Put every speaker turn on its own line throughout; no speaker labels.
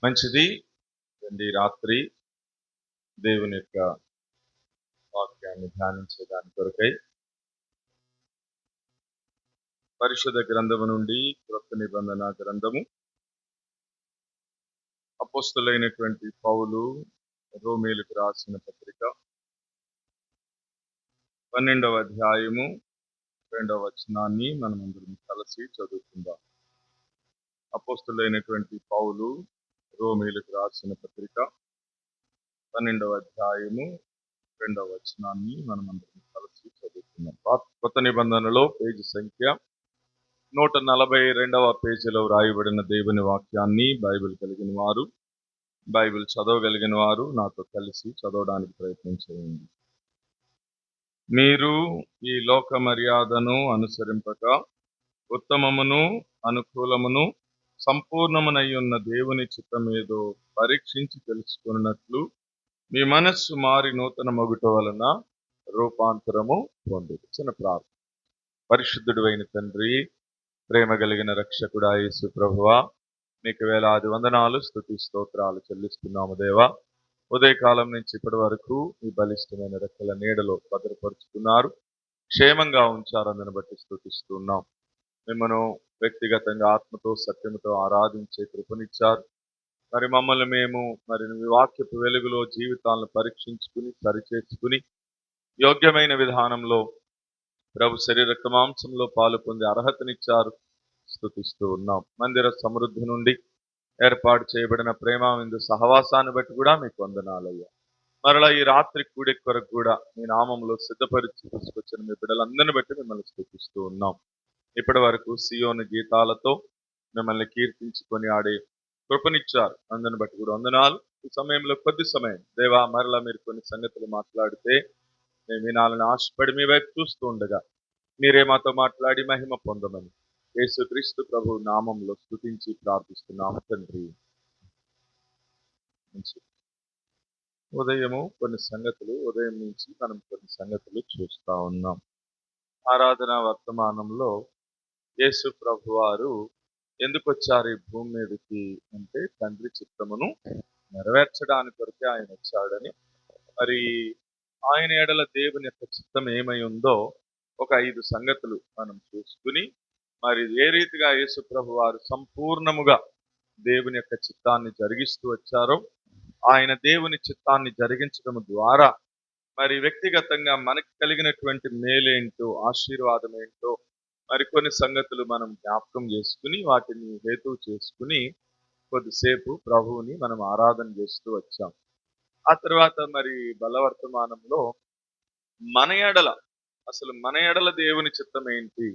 మంచిది. రాత్రి దేవుని యొక్క వాక్యాన్ని ధ్యానించడానికి కొరకై పరిశుద్ధ గ్రంథము నుండి క్రొత్త నిబంధన గ్రంథము అపోస్తలులైనటువంటి పౌలు రోమీయులకు రాసిన పత్రిక 12వ అధ్యాయము 2వ వచనాన్ని మనమందరం కలిసి చదువుకుందాం. అపోస్తలులైనటువంటి పౌలు రోమీయులకు రాసిన పత్రిక 12వ అధ్యాయము 2వ వచనాన్ని మనమందరం కలిసి చదువుకుందాం. కొత్త నిబంధనలో పేజీ సంఖ్య 142వ పేజీలో వ్రాయబడిన దేవుని వాక్యాన్ని బైబిల్ కలిగిన వారు, బైబిల్ చదవగలిగిన వారు నాతో కలిసి చదవడానికి ప్రయత్నం చేయండి. మీరు ఈ లోక మర్యాదను అనుసరింపక ఉత్తమమును అనుకూలమును సంపూర్ణమునై ఉన్న దేవుని చిత్తమేదో పరీక్షించి తెలుసుకున్నట్లు మీ మనస్సు మారి నూతన మగుట వలన రూపాంతరము పొంది. చిన్న ప్రార్థన. పరిశుద్ధుడు అయిన తండ్రి, ప్రేమ కలిగిన రక్షకుడా యేసు ప్రభువా, నీకు వేలాది వందనాలు, స్తుతి స్తోత్రాలు చెల్లిస్తున్నాము దేవా. ఉదయకాలం నుంచి ఇప్పటి వరకు మీ బలిష్టమైన రెక్కల నీడలో భద్రపరుచుకున్నారు, క్షేమంగా ఉంచారు. అందుని బట్టి స్తుతిస్తున్నాం. మిమ్మను వ్యక్తిగతంగా ఆత్మతో సత్యముతో ఆరాధించే కృపనిచ్చారు. మరి మమ్మల్ని మేము మీ వాక్యపు వెలుగులో జీవితాలను పరీక్షించుకుని సరిచేసుకుని యోగ్యమైన విధానంలో ప్రభు శరీర మాంసంలో పాలు పొందే అర్హతనిచ్చారు. స్తుతిస్తూ ఉన్నాం. మందిర సమృద్ధి నుండి ఏర్పాటు చేయబడిన ప్రేమ విందు సహవాసాన్ని బట్టి కూడా మీకు వందనాలయ్యా. మరలా ఈ రాత్రి కూడి కొరకు కూడా మీ నామంలో సిద్ధపరిచి తీసుకొచ్చిన మీ బిడ్డలందరిని బట్టి మిమ్మల్ని స్తుతిస్తూ ఉన్నాం. ఇప్పటి వరకు సియోను గీతాలతో మిమ్మల్ని కీర్తించుకొని ఆడే కృపనిచ్చారు. అందరిని బట్టి కూడా వందనాలు. ఈ సమయంలో కొద్ది సమయం దేవా, మరలా మీరు కొన్ని సంగతులు మాట్లాడితే మేము వినాలని ఆశపడి మీ వైపు చూస్తూ ఉండగా మీరే మాతో మాట్లాడి మహిమ పొందమని యేసుక్రీస్తు ప్రభు నామంలో స్తుతించి ప్రార్థిస్తున్నాము తండ్రి. ఉదయం నుంచి మనం కొన్ని సంగతులు చూస్తా ఉన్నాం. ఆరాధన వర్తమానంలో యేసు ప్రభు వారు ఎందుకు వచ్చారు ఈ భూమి మీదకి అంటే తండ్రి చిత్తమును నెరవేర్చడానికి కొరకే ఆయన వచ్చాడని, మరి ఆయన ఎడల దేవుని యొక్క చిత్తం ఏమై ఉందో ఒక 5 సంగతులు మనం చూసుకుని, మరి ఏ రీతిగా యేసు ప్రభు వారు సంపూర్ణముగా దేవుని యొక్క చిత్తాన్ని జరిగిస్తూ వచ్చారో, ఆయన దేవుని చిత్తాన్ని జరిగించడం ద్వారా మరి వ్యక్తిగతంగా మనకు కలిగినటువంటి మేలేంటో, ఆశీర్వాదం ఏంటో మరికొన్ని సంగతులు మనం జ్ఞాపకం చేసుకుని వాటిని హేతువు చేసుకుని కొద్దిసేపు ప్రభువుని మనం ఆరాధన చేస్తూ వచ్చాం. ఆ తర్వాత మరి బలవర్తమానంలో మన ఎడల దేవుని చిత్తం ఏంటి,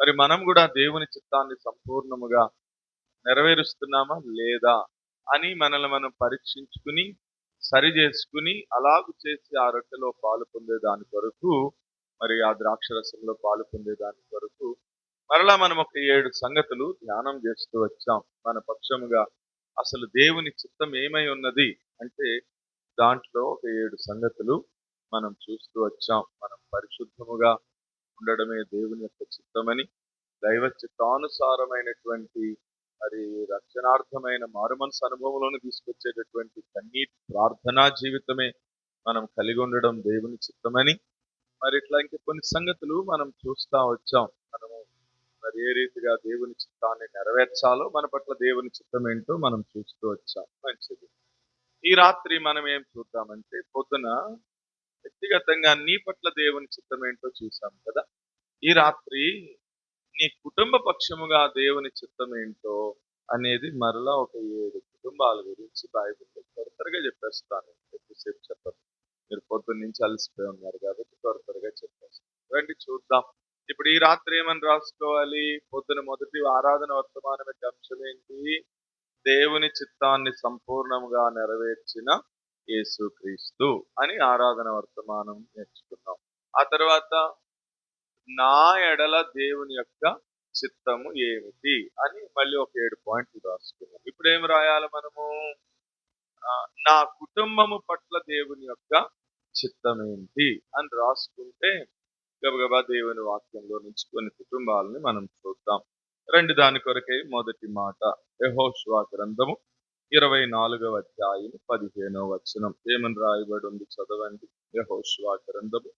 మరి మనం కూడా దేవుని చిత్తాన్ని సంపూర్ణముగా నెరవేరుస్తున్నామా లేదా అని మనల్ని మనం పరీక్షించుకుని సరి చేసుకుని అలాగు చేసి ఆ రొట్టెలో పాలు పొందేదాని కొరకు, మరి ఆ ద్రాక్షరసంలో పాలు పొందేదాని కొరకు మరలా మనం ఒక 7 సంగతులు ధ్యానం చేస్తూ వచ్చాం. మన పక్షముగా అసలు దేవుని చిత్తం ఏమై ఉన్నది అంటే దాంట్లో ఒక 7 సంగతులు మనం చూస్తూ వచ్చాం. మనం పరిశుద్ధముగా ఉండడమే దేవుని యొక్క చిత్తమని, దైవ చిత్తానుసారమైనటువంటి మరి రక్షణార్థమైన మారుమనసు అనుభవంలోనే తీసుకొచ్చేటటువంటి కన్నీటి ప్రార్థనా జీవితమే మనం కలిగి ఉండడం దేవుని చిత్తమని, మరి ఇట్లా ఇంకా కొన్ని సంగతులు మనం చూస్తా వచ్చాం. మనము మరి ఏ రీతిగా దేవుని చిత్తాన్ని నెరవేర్చాలో, మన పట్ల దేవుని చిత్తం ఏంటో మనం చూస్తూ వచ్చాం. మంచిది. ఈ రాత్రి మనం ఏం చూద్దామంటే, పొద్దున వ్యక్తిగతంగా నీ పట్ల దేవుని చిత్తం ఏంటో చూసాం కదా. ఈ రాత్రి నీ కుటుంబ పక్షముగా దేవుని చిత్తం ఏంటో అనేది మరలా ఒక 7 కుటుంబాల గురించి బైబిల్లో త్వరగా చెప్పేస్తాను. ఎక్కువసేపు చెప్పను, మీరు పొద్దున్న నుంచి అలసిపోయి ఉన్నారు కాబట్టి త్వరగా చెప్పేస్తాను. రండి చూద్దాం. ఇప్పుడు ఈ రాత్రి ఏమని రాసుకోవాలి? పొద్దున మొదటి ఆరాధన వర్తమానం యొక్క అంశం ఏంటి? దేవుని చిత్తాన్ని సంపూర్ణంగా నెరవేర్చిన యేసుక్రీస్తు అని ఆరాధన వర్తమానం నేర్చుకున్నాం. ఆ తర్వాత నా ఎడల దేవుని యొక్క చిత్తము ఏమిటి అని మళ్ళీ ఒక 7 పాయింట్లు రాసుకున్నాం. ఇప్పుడు ఏం రాయాలి మనము? నా కుటుంబము పట్ల దేవుని యొక్క చిత్తం ఏంటి అని రాసుకుంటే గబగబా దేవుని వాక్యంలో నుంచి కొన్ని కుటుంబాలని మనం చూద్దాం. దాని కొరకై మొదటి మాట యెహోషువ గ్రంథము 24వ అధ్యాయం 15వ వచనం ఏమని రాయబడి ఉంది చదవండి. యెహోషువ గ్రంథము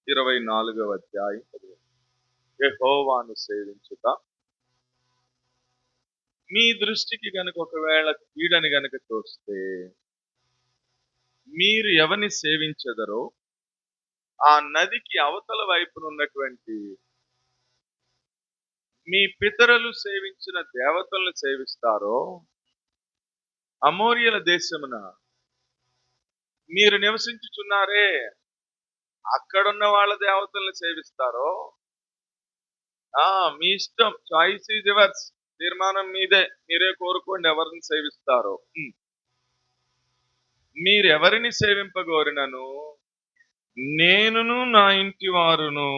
24వ అధ్యాయం 15. యెహోవాను సేవించుట మీ దృష్టికి గనుక ఒకవేళ కీడని గనుక చూస్తే మీరు ఎవరిని సేవించెదరో ఆ నదికి అవతల వైపున ఉన్నటువంటి మీ పితరులు సేవించిన దేవతలను సేవిస్తారో, అమోరియల దేశమున మీరు నివసించుచున్నారే అక్కడున్న వాళ్ళ దేవతలను సేవిస్తారో, మీ ఇష్టం, చాయిస్ ఈజ్ యువర్స్, తీర్మానం మీదే, మీరే కోరుకోండి ఎవరిని సేవిస్తారో. మీరెవరిని సేవింపగోరినను నేనును నా ఇంటి వారును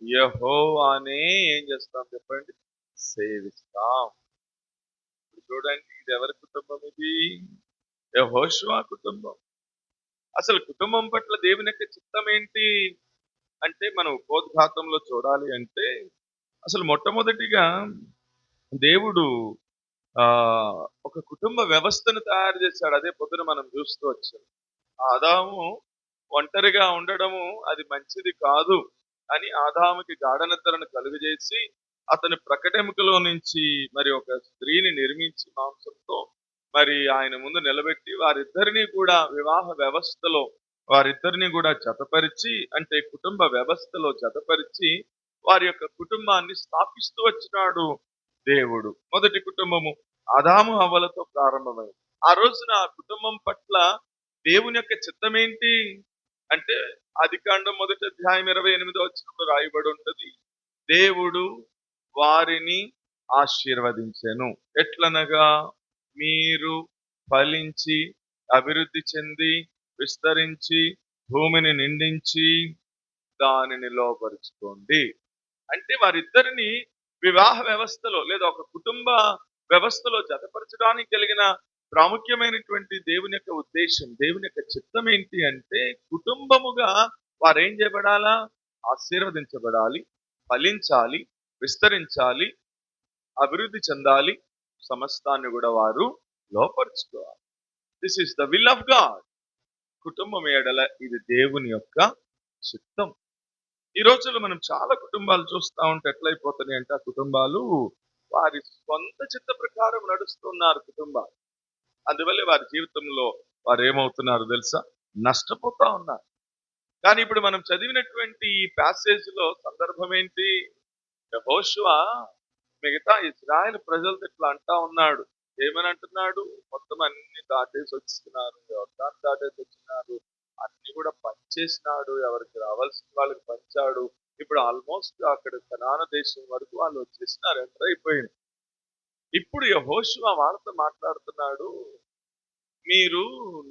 యెహోవానే ఏం చేస్తాం చెప్పండి, సేవిస్తాం. ఇప్పుడు చూడండి, ఇది ఎవరి కుటుంబం? ఇది యెహోషువ కుటుంబం. అసలు కుటుంబం పట్ల దేవుని యొక్క చిత్తం ఏంటి అంటే, మనం ఉపోద్ఘాతంలో చూడాలి అంటే అసలు మొట్టమొదటిగా దేవుడు ఆ ఒక కుటుంబ వ్యవస్థను తయారు చేశాడు. అదే పొద్దున మనం చూస్తూ వచ్చాం. ఆదాము ఒంటరిగా ఉండడము అది మంచిది కాదు అని ఆదాముకి గాఢనిద్రను కలుగజేసి అతని ప్రకటెముకలో నుంచి మరి ఒక స్త్రీని నిర్మించి మాంసంతో మరి ఆయన ముందు నిలబెట్టి వారిద్దరిని కూడా వివాహ వ్యవస్థలో వారిద్దరిని కూడా జతపరిచి, అంటే కుటుంబ వ్యవస్థలో జతపరిచి వారి యొక్క కుటుంబాన్ని స్థాపిస్తూ వచ్చినాడు దేవుడు. మొదటి కుటుంబము ఆదాము హవ్వలతో ప్రారంభమైంది. ఆ రోజున ఆ కుటుంబం పట్ల దేవుని యొక్క చిత్తం ఏంటి అంటే, ఆదికాండం 1వ అధ్యాయం 28వ వచనంలో రాయబడి ఉంటది, దేవుడు వారిని ఆశీర్వదించెను. ఎట్లనగా మీరు ఫలించి అభివృద్ధి చెంది విస్తరించి భూమిని నిండించి దానిని లోపరుచుకోండి. అంటే వారిద్దరిని వివాహ వ్యవస్థలో లేదా ఒక కుటుంబ వ్యవస్థలో జతపరచడానికి కలిగిన ప్రాముఖ్యమైనటువంటి దేవుని యొక్క ఉద్దేశం, దేవుని యొక్క చిత్తం ఏంటి అంటే, కుటుంబముగా వారేం చేయబడాలా? ఆశీర్వదించబడాలి, ఫలించాలి, విస్తరించాలి, అభివృద్ధి చెందాలి, సమస్తాన్ని కూడా వారు లోపరుచుకోవాలి. This is the will of God. కుటుంబం ఏడల ఇది దేవుని యొక్క చిత్తం. ఈ రోజుల్లో మనం చాలా కుటుంబాలు చూస్తా ఉంటే ఎట్లయిపోతున్నాయి అంటే, ఆ కుటుంబాలు వారి సొంత చిత్త ప్రకారం నడుస్తున్నారు కుటుంబాలు. అందువల్ల వారి జీవితంలో వారు ఏమవుతున్నారు తెలుసా? నష్టపోతా ఉన్నారు. కానీ ఇప్పుడు మనం చదివినటువంటి ఈ ప్యాసేజ్ లో సందర్భం ఏంటి? యెహోషువ మిగతా ఇశ్రాయేల్ ప్రజలతో ఇట్లా అంటా ఉన్నాడు. ఏమని అంటున్నాడు? మొత్తం అన్ని దాటేసి వచ్చినారు, యోర్దాను దాటేసి వచ్చినారు, అన్ని కూడా పంచేసినాడు, ఎవరికి రావాల్సిన వాళ్ళకి పంచాడు. ఇప్పుడు ఆల్మోస్ట్ అక్కడ కనాను దేశం వరకు వాళ్ళు వచ్చేసినారు, ఎంటర్ అయిపోయింది. ఇప్పుడు యెహోషువ వాళ్ళతో మాట్లాడుతున్నాడు, మీరు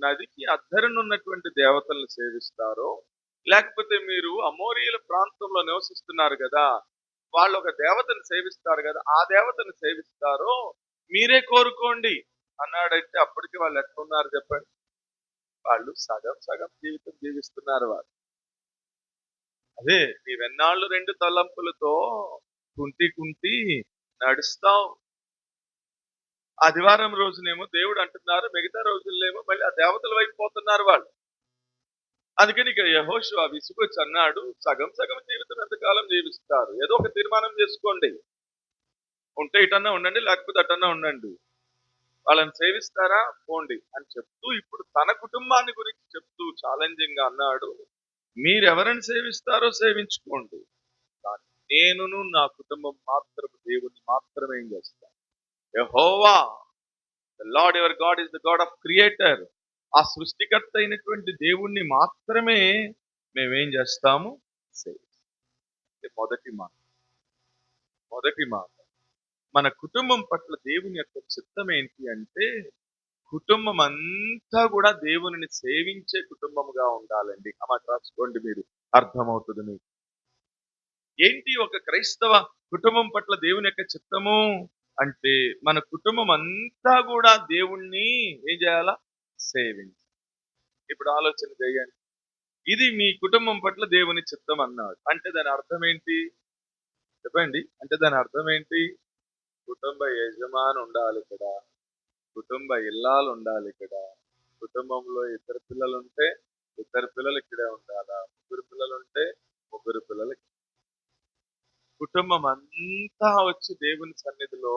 నదికి అద్దరనున్నటువంటి దేవతలను సేవిస్తారో, లేకపోతే మీరు అమోరీయుల ప్రాంతంలో నివసిస్తున్నారు కదా, వాళ్ళు ఒక దేవతను సేవిస్తారు కదా, ఆ దేవతను సేవిస్తారో మీరే కోరుకోండి అన్నాడంటే అప్పటికి వాళ్ళు ఎట్లున్నారు చెప్పండి? వాళ్ళు సగం సగం జీవితం జీవిస్తున్నారు వాళ్ళు. అదే, నీవెన్నాళ్ళు 2 తలంపులతో కుంటి కుంటి నడుస్తావు. ఆదివారం రోజునేమో దేవుడు అంటున్నారు, మిగతా రోజుల్లేమో మళ్ళీ ఆ దేవతల వైపు పోతున్నారు వాళ్ళు. అందుకని ఇక యెహోషువ విసుగొచ్చి అన్నాడు, సగం సగం జీవితం ఎంతకాలం జీవిస్తారు? ఏదో ఒక తీర్మానం చేసుకోండి. ఉంటే ఇటన్నా ఉండండి, లేకపోతే అటన్నా ఉండండి. వాళ్ళని సేవిస్తారా పోండి అని చెప్తూ ఇప్పుడు తన కుటుంబాన్ని గురించి చెప్తూ ఛాలెంజింగ్ గా అన్నాడు, మీరెవరిని సేవిస్తారో సేవించుకోండి, కానీ నేనును నా కుటుంబం మాత్రం దేవుణ్ణి మాత్రమే ఏం చేస్తాను. Jehovah the Lord your God is the God of creator. ఆ సృష్టికర్త అయినటువంటి దేవుణ్ణి మాత్రమే మేమేం చేస్తాము, సేవిస్తాం. మొదటి మాట మన కుటుంబం పట్ల దేవుని యొక్క చిత్తం ఏంటి అంటే, కుటుంబం అంతా కూడా దేవునిని సేవించే కుటుంబముగా ఉండాలండి. ఆ మాట రాసుకోండి, మీరు అర్థమవుతుంది మీకు. ఏంటి ఒక క్రైస్తవ కుటుంబం పట్ల దేవుని యొక్క చిత్తము అంటే, మన కుటుంబం అంతా కూడా దేవుణ్ణి ఏం చేయాలా? సేవించాలి. ఇప్పుడు ఆలోచన చేయండి, ఇది మీ కుటుంబం పట్ల దేవుని చిత్తం అన్నాడు అంటే దాని అర్థం ఏంటి చెప్పండి? అంటే దాని అర్థం ఏంటి? కుటుంబ యజమాని ఉండాలి ఇక్కడ, కుటుంబ ఇల్లాలు ఉండాలి ఇక్కడ. కుటుంబంలో ఇద్దరు పిల్లలుంటే ఇద్దరు పిల్లలు ఇక్కడే ఉండాలా, ముగ్గురు పిల్లలుంటే ముగ్గురు పిల్లలు. కుటుంబం అంతా వచ్చి దేవుని సన్నిధిలో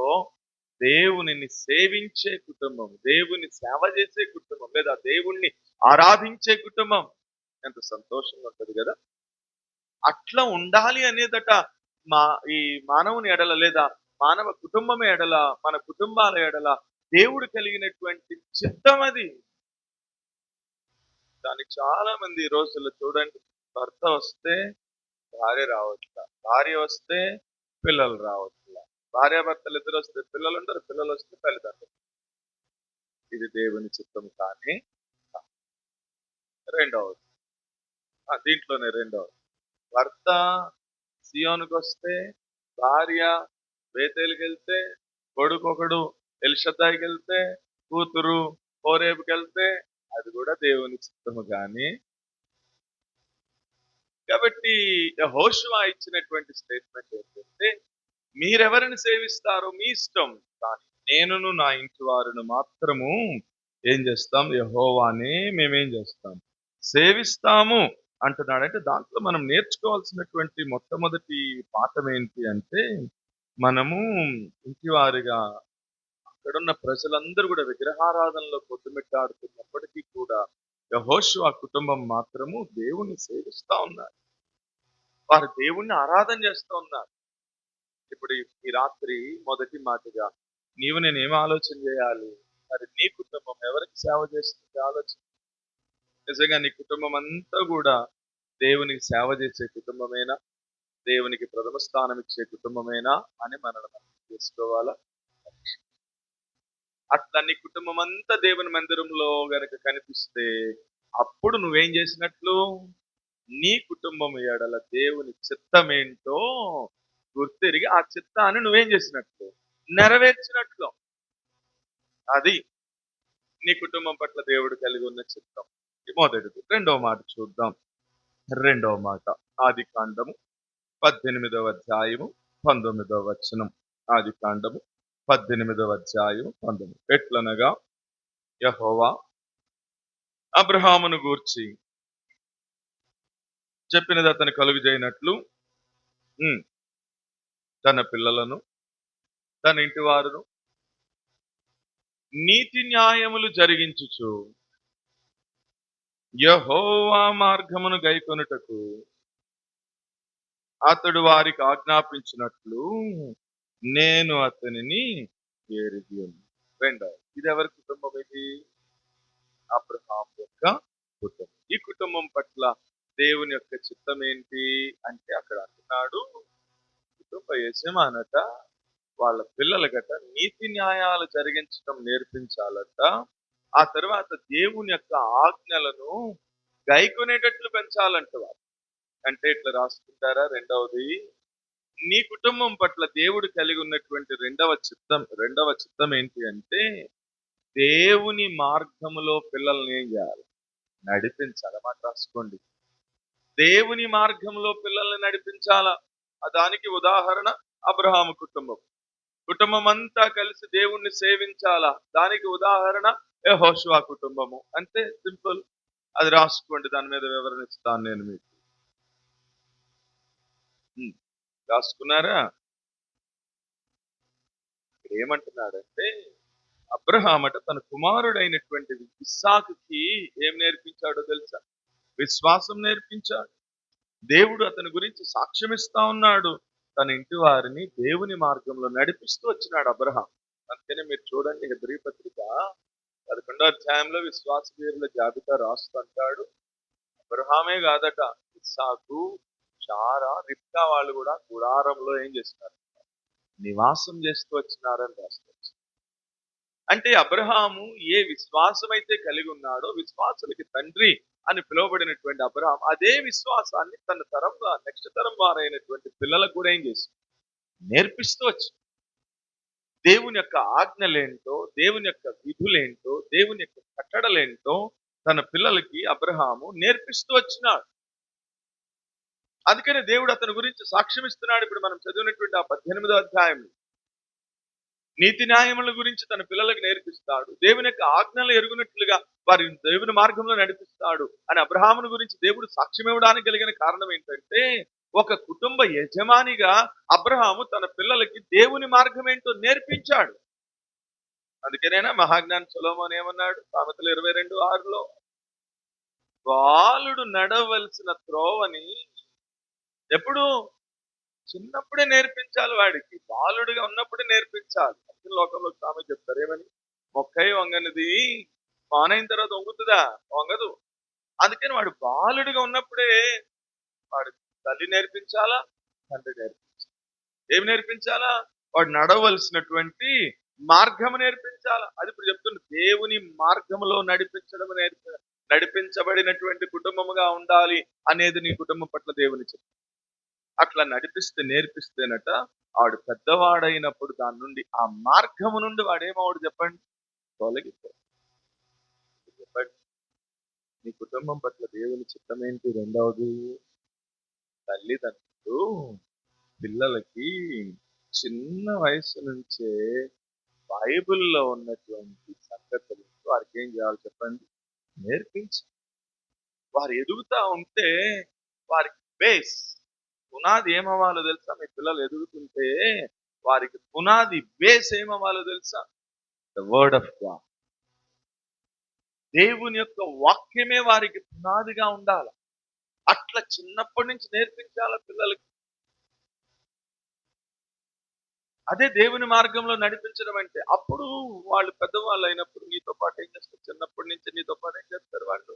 దేవునిని సేవించే కుటుంబం, దేవుని సేవ చేసే కుటుంబం, లేదా దేవుణ్ణి ఆరాధించే కుటుంబం ఎంత సంతోషంగా ఉంటది కదా. అట్లా ఉండాలి అనేదట మా ఈ మానవుని ఎడల, లేదా మానవ కుటుంబం ఎడల, మన కుటుంబాల ఎడల దేవుడు కలిగినటువంటి చిత్తం అది. దానికి చాలా మంది ఈ రోజుల్లో చూడండి, భర్త వస్తే భార్య రావట్లా, భార్య వస్తే పిల్లలు రావట్లా, భార్యాభర్తలు ఇద్దరు వస్తే పిల్లలు ఉంటారు, పిల్లలు వస్తే తల్లిదండ్రులు. ఇది దేవుని చిత్తం కానీ రెండవది, దీంట్లోనే రెండవది, భర్త సియోనుకు వస్తే, భార్య బేతేలుకి వెళ్తే, కొడుకు ఒకడు ఎల్షద్దాయికి వెళ్తే, కూతురు హోరేబుకి వెళ్తే, అది కూడా దేవుని చిత్తము కానీ. కాబట్టి యెహోషువ ఇచ్చినటువంటి స్టేట్మెంట్ ఏంటంటే, మీరెవరిని సేవిస్తారో మీ ఇష్టం, కానీ నేనును నా ఇంటి వారిని మాత్రము ఏం చేస్తాం, యెహోవానే మేమేం చేస్తాం, సేవిస్తాము అంటున్నాడు. అంటే దాంట్లో మనం నేర్చుకోవాల్సినటువంటి మొట్టమొదటి పాఠం ఏంటి అంటే, మనము ఇంటివారిగా అక్కడున్న ప్రజలందరూ కూడా విగ్రహారాధనలో కొట్టుమిట్టాడుతున్నప్పటికీ కూడా యెహోషువ కుటుంబం మాత్రము దేవుణ్ణి సేవిస్తా ఉన్నారు. వారు దేవుణ్ణి ఆరాధన చేస్తూ ఉన్నారు. ఇప్పుడు ఈ రాత్రి మొదటి మాటగా నీవు నేనేం ఆలోచన చేయాలి, మరి నీ కుటుంబం ఎవరికి సేవ చేస్తుంది ఆలోచన. నిజంగా నీ కుటుంబం అంతా కూడా దేవునికి సేవ చేసే కుటుంబమేనా, దేవునికి ప్రథమ స్థానం ఇచ్చే కుటుంబమేనా అని మనం తెలుసుకోవాలా. అట్లా నీ కుటుంబం అంతా దేవుని మందిరంలో గనక కనిపిస్తే అప్పుడు నువ్వేం చేసినట్లు, నీ కుటుంబం ఎడల దేవుని చిత్తమేంటో గుర్తిరిగి ఆ చిత్తాన్ని నువ్వేం చేసినట్లు, నెరవేర్చినట్లు. అది నీ కుటుంబం పట్ల దేవుడు కలిగి ఉన్న చిత్తం. మొదటిది. రెండవ మాట చూద్దాం. రెండవ మాట ఆది కాండము 18వ అధ్యాయము 19వ వచనం. ఆది కాండము 18వ అధ్యాయం 19. ఎట్లనగా యెహోవా అబ్రహామును గూర్చి చెప్పినది అతను కలుగజేయనట్లు తన పిల్లలను తన ఇంటి వారును నీతి న్యాయములు జరిగించుచు యెహోవా మార్గమును గైకొనుటకు అతడు వారికి ఆజ్ఞాపించినట్లు నేను అతనిని ఎరిగి ఉన్నాను. రెండవ, ఇది ఎవరి కుటుంబం? ఇది అబ్రహాం యొక్క కుటుంబం. ఈ కుటుంబం పట్ల దేవుని యొక్క చిత్తం ఏంటి అంటే, అక్కడ అంటున్నాడు కుటుంబ యజమానట వాళ్ళ పిల్లలకట నీతి న్యాయాలు జరిగించడం నేర్పించాలట. ఆ తర్వాత దేవుని యొక్క ఆజ్ఞలను గైకొనేటట్లు పెంచాలంట వాళ్ళు. అంటే ఇట్లా రాసుకుంటారా? రెండవది, నీ కుటుంబం పట్ల దేవుడు కలిగి ఉన్నటువంటి రెండవ చిత్తం ఏంటి అంటే, దేవుని మార్గములో పిల్లల్ని ఏం చేయాలి, నడిపించాలి. మాట రాసుకోండి, దేవుని మార్గంలో పిల్లల్ని నడిపించాలా. దానికి ఉదాహరణ అబ్రహాము కుటుంబం. కుటుంబం అంతా కలిసి దేవుణ్ణి సేవించాలా, దానికి ఉదాహరణ యెహోషువ కుటుంబము. అంతే, సింపుల్. అది రాసుకోండి, దాని మీద వివరణ ఇస్తాను నేను మీకు. రాసుకున్నారా? ఇక్కడ ఏమంటున్నాడంటే, అబ్రహామట తన కుమారుడైనటువంటి ఇస్సాకుకి ఏం నేర్పించాడో తెలుసా? విశ్వాసం నేర్పించాడు. దేవుడు అతని గురించి సాక్ష్యం ఇస్తా ఉన్నాడు. తన ఇంటి వారిని దేవుని మార్గంలో నడిపిస్తూ వచ్చినాడు అబ్రహాం. అందుకనే మీరు చూడండి, హెబ్రీ పత్రిక 11వ అధ్యాయంలో విశ్వాస వీరుల జాబితా రాస్తుంటాడు. అబ్రహామే కాదట, ఇస్సాకు, శారా, రిబ్కా వాళ్ళు కూడా గుడారంలో ఏం చేస్తున్నారు, నివాసం చేస్తూ వచ్చినారని రాస్తారు. అంటే అబ్రహాము ఏ విశ్వాసం అయితే కలిగి ఉన్నాడో, విశ్వాసులకి తండ్రి అని పిలువబడినటువంటి అబ్రహాం అదే విశ్వాసాన్ని తన తరంగా నెక్స్ట్ తరం వారైనటువంటి పిల్లలకు కూడా ఏం చేస్తుంది, నేర్పిస్తూ వచ్చి దేవుని యొక్క ఆజ్ఞలేంటో, దేవుని యొక్క విధులేంటో, దేవుని యొక్క కట్టడలేంటో తన పిల్లలకి అబ్రహాము నేర్పిస్తూ వచ్చినాడు. అందుకనే దేవుడు అతని గురించి సాక్ష్యం ఇస్తున్నాడు. ఇప్పుడు మనం చదివినటువంటి ఆ 18వ అధ్యాయంలో నీతి న్యాయముల గురించి తన పిల్లలకు నేర్పిస్తాడు. దేవుని యొక్క ఆజ్ఞలు ఎరుగునట్లుగా వారి దేవుని మార్గంలో నడిపిస్తాడు అని అబ్రహామును గురించి దేవుడు సాక్ష్యం ఇవ్వడానికి కలిగిన కారణం ఏంటంటే, ఒక కుటుంబ యజమానిగా అబ్రహాము తన పిల్లలకి దేవుని మార్గం ఏంటో నేర్పించాడు. అందుకేనైనా మహాజ్ఞాని సొలొమోను ఏమన్నాడు? సామెతలు 22:6లో, బాలుడు నడవలసిన త్రోవని ఎప్పుడు చిన్నప్పుడే నేర్పించాలి. వాడికి బాలుడిగా ఉన్నప్పుడే నేర్పించాలి. అసలు లోకంలో సామెత చెప్తారు ఏమని, మొక్కై వంగనిది మానైన తర్వాత వంగుతుందా? వంగదు. అందుకని వాడు బాలుడిగా ఉన్నప్పుడే వాడు తల్లి నేర్పించాలా, తండ్రి నేర్పించాలి. ఏమి నేర్పించాలా? వాడు నడవలసినటువంటి మార్గము నేర్పించాలా. అది ఇప్పుడు చెప్తున్న దేవుని మార్గములో నడిపించబడినటువంటి కుటుంబముగా ఉండాలి అనేది నీ కుటుంబం పట్ల దేవుని చెప్పు. అట్లా నడిపిస్తే నేర్పిస్తేనట ఆవిడ పెద్దవాడైనప్పుడు దాని నుండి ఆ మార్గము నుండి వాడేమవుడు చెప్పండి, తొలగిపో. చెప్పండి, నీ కుటుంబం పట్ల దేవుని చిత్తం ఏంటి? రెండవది, తల్లిదండ్రులు పిల్లలకి చిన్న వయసు నుంచే బైబిల్లో ఉన్నటువంటి సంగతులు వారికి ఏం చేయాలి చెప్పండి, నేర్పించి వారు ఎదుగుతా ఉంటే వారికి బేస్ పునాది ఏమవ్వాలో తెలుసా? మీ పిల్లలు ఎదుగుతుంటే వారికి పునాది బేస్ ఏమవ్వాలో తెలుసా? The word of God. దేవుని యొక్క వాక్యమే వారికి పునాదిగా ఉండాలి. అట్లా చిన్నప్పటి నుంచి నేర్పించాల పిల్లలకి. అదే దేవుని మార్గంలో నడిపించడం అంటే. అప్పుడు వాళ్ళు పెద్దవాళ్ళు అయినప్పుడు నీతో పాటు ఏం చేస్తారు? చిన్నప్పటి నుంచి నీతో పాటు ఏం చేస్తారు? వాళ్ళు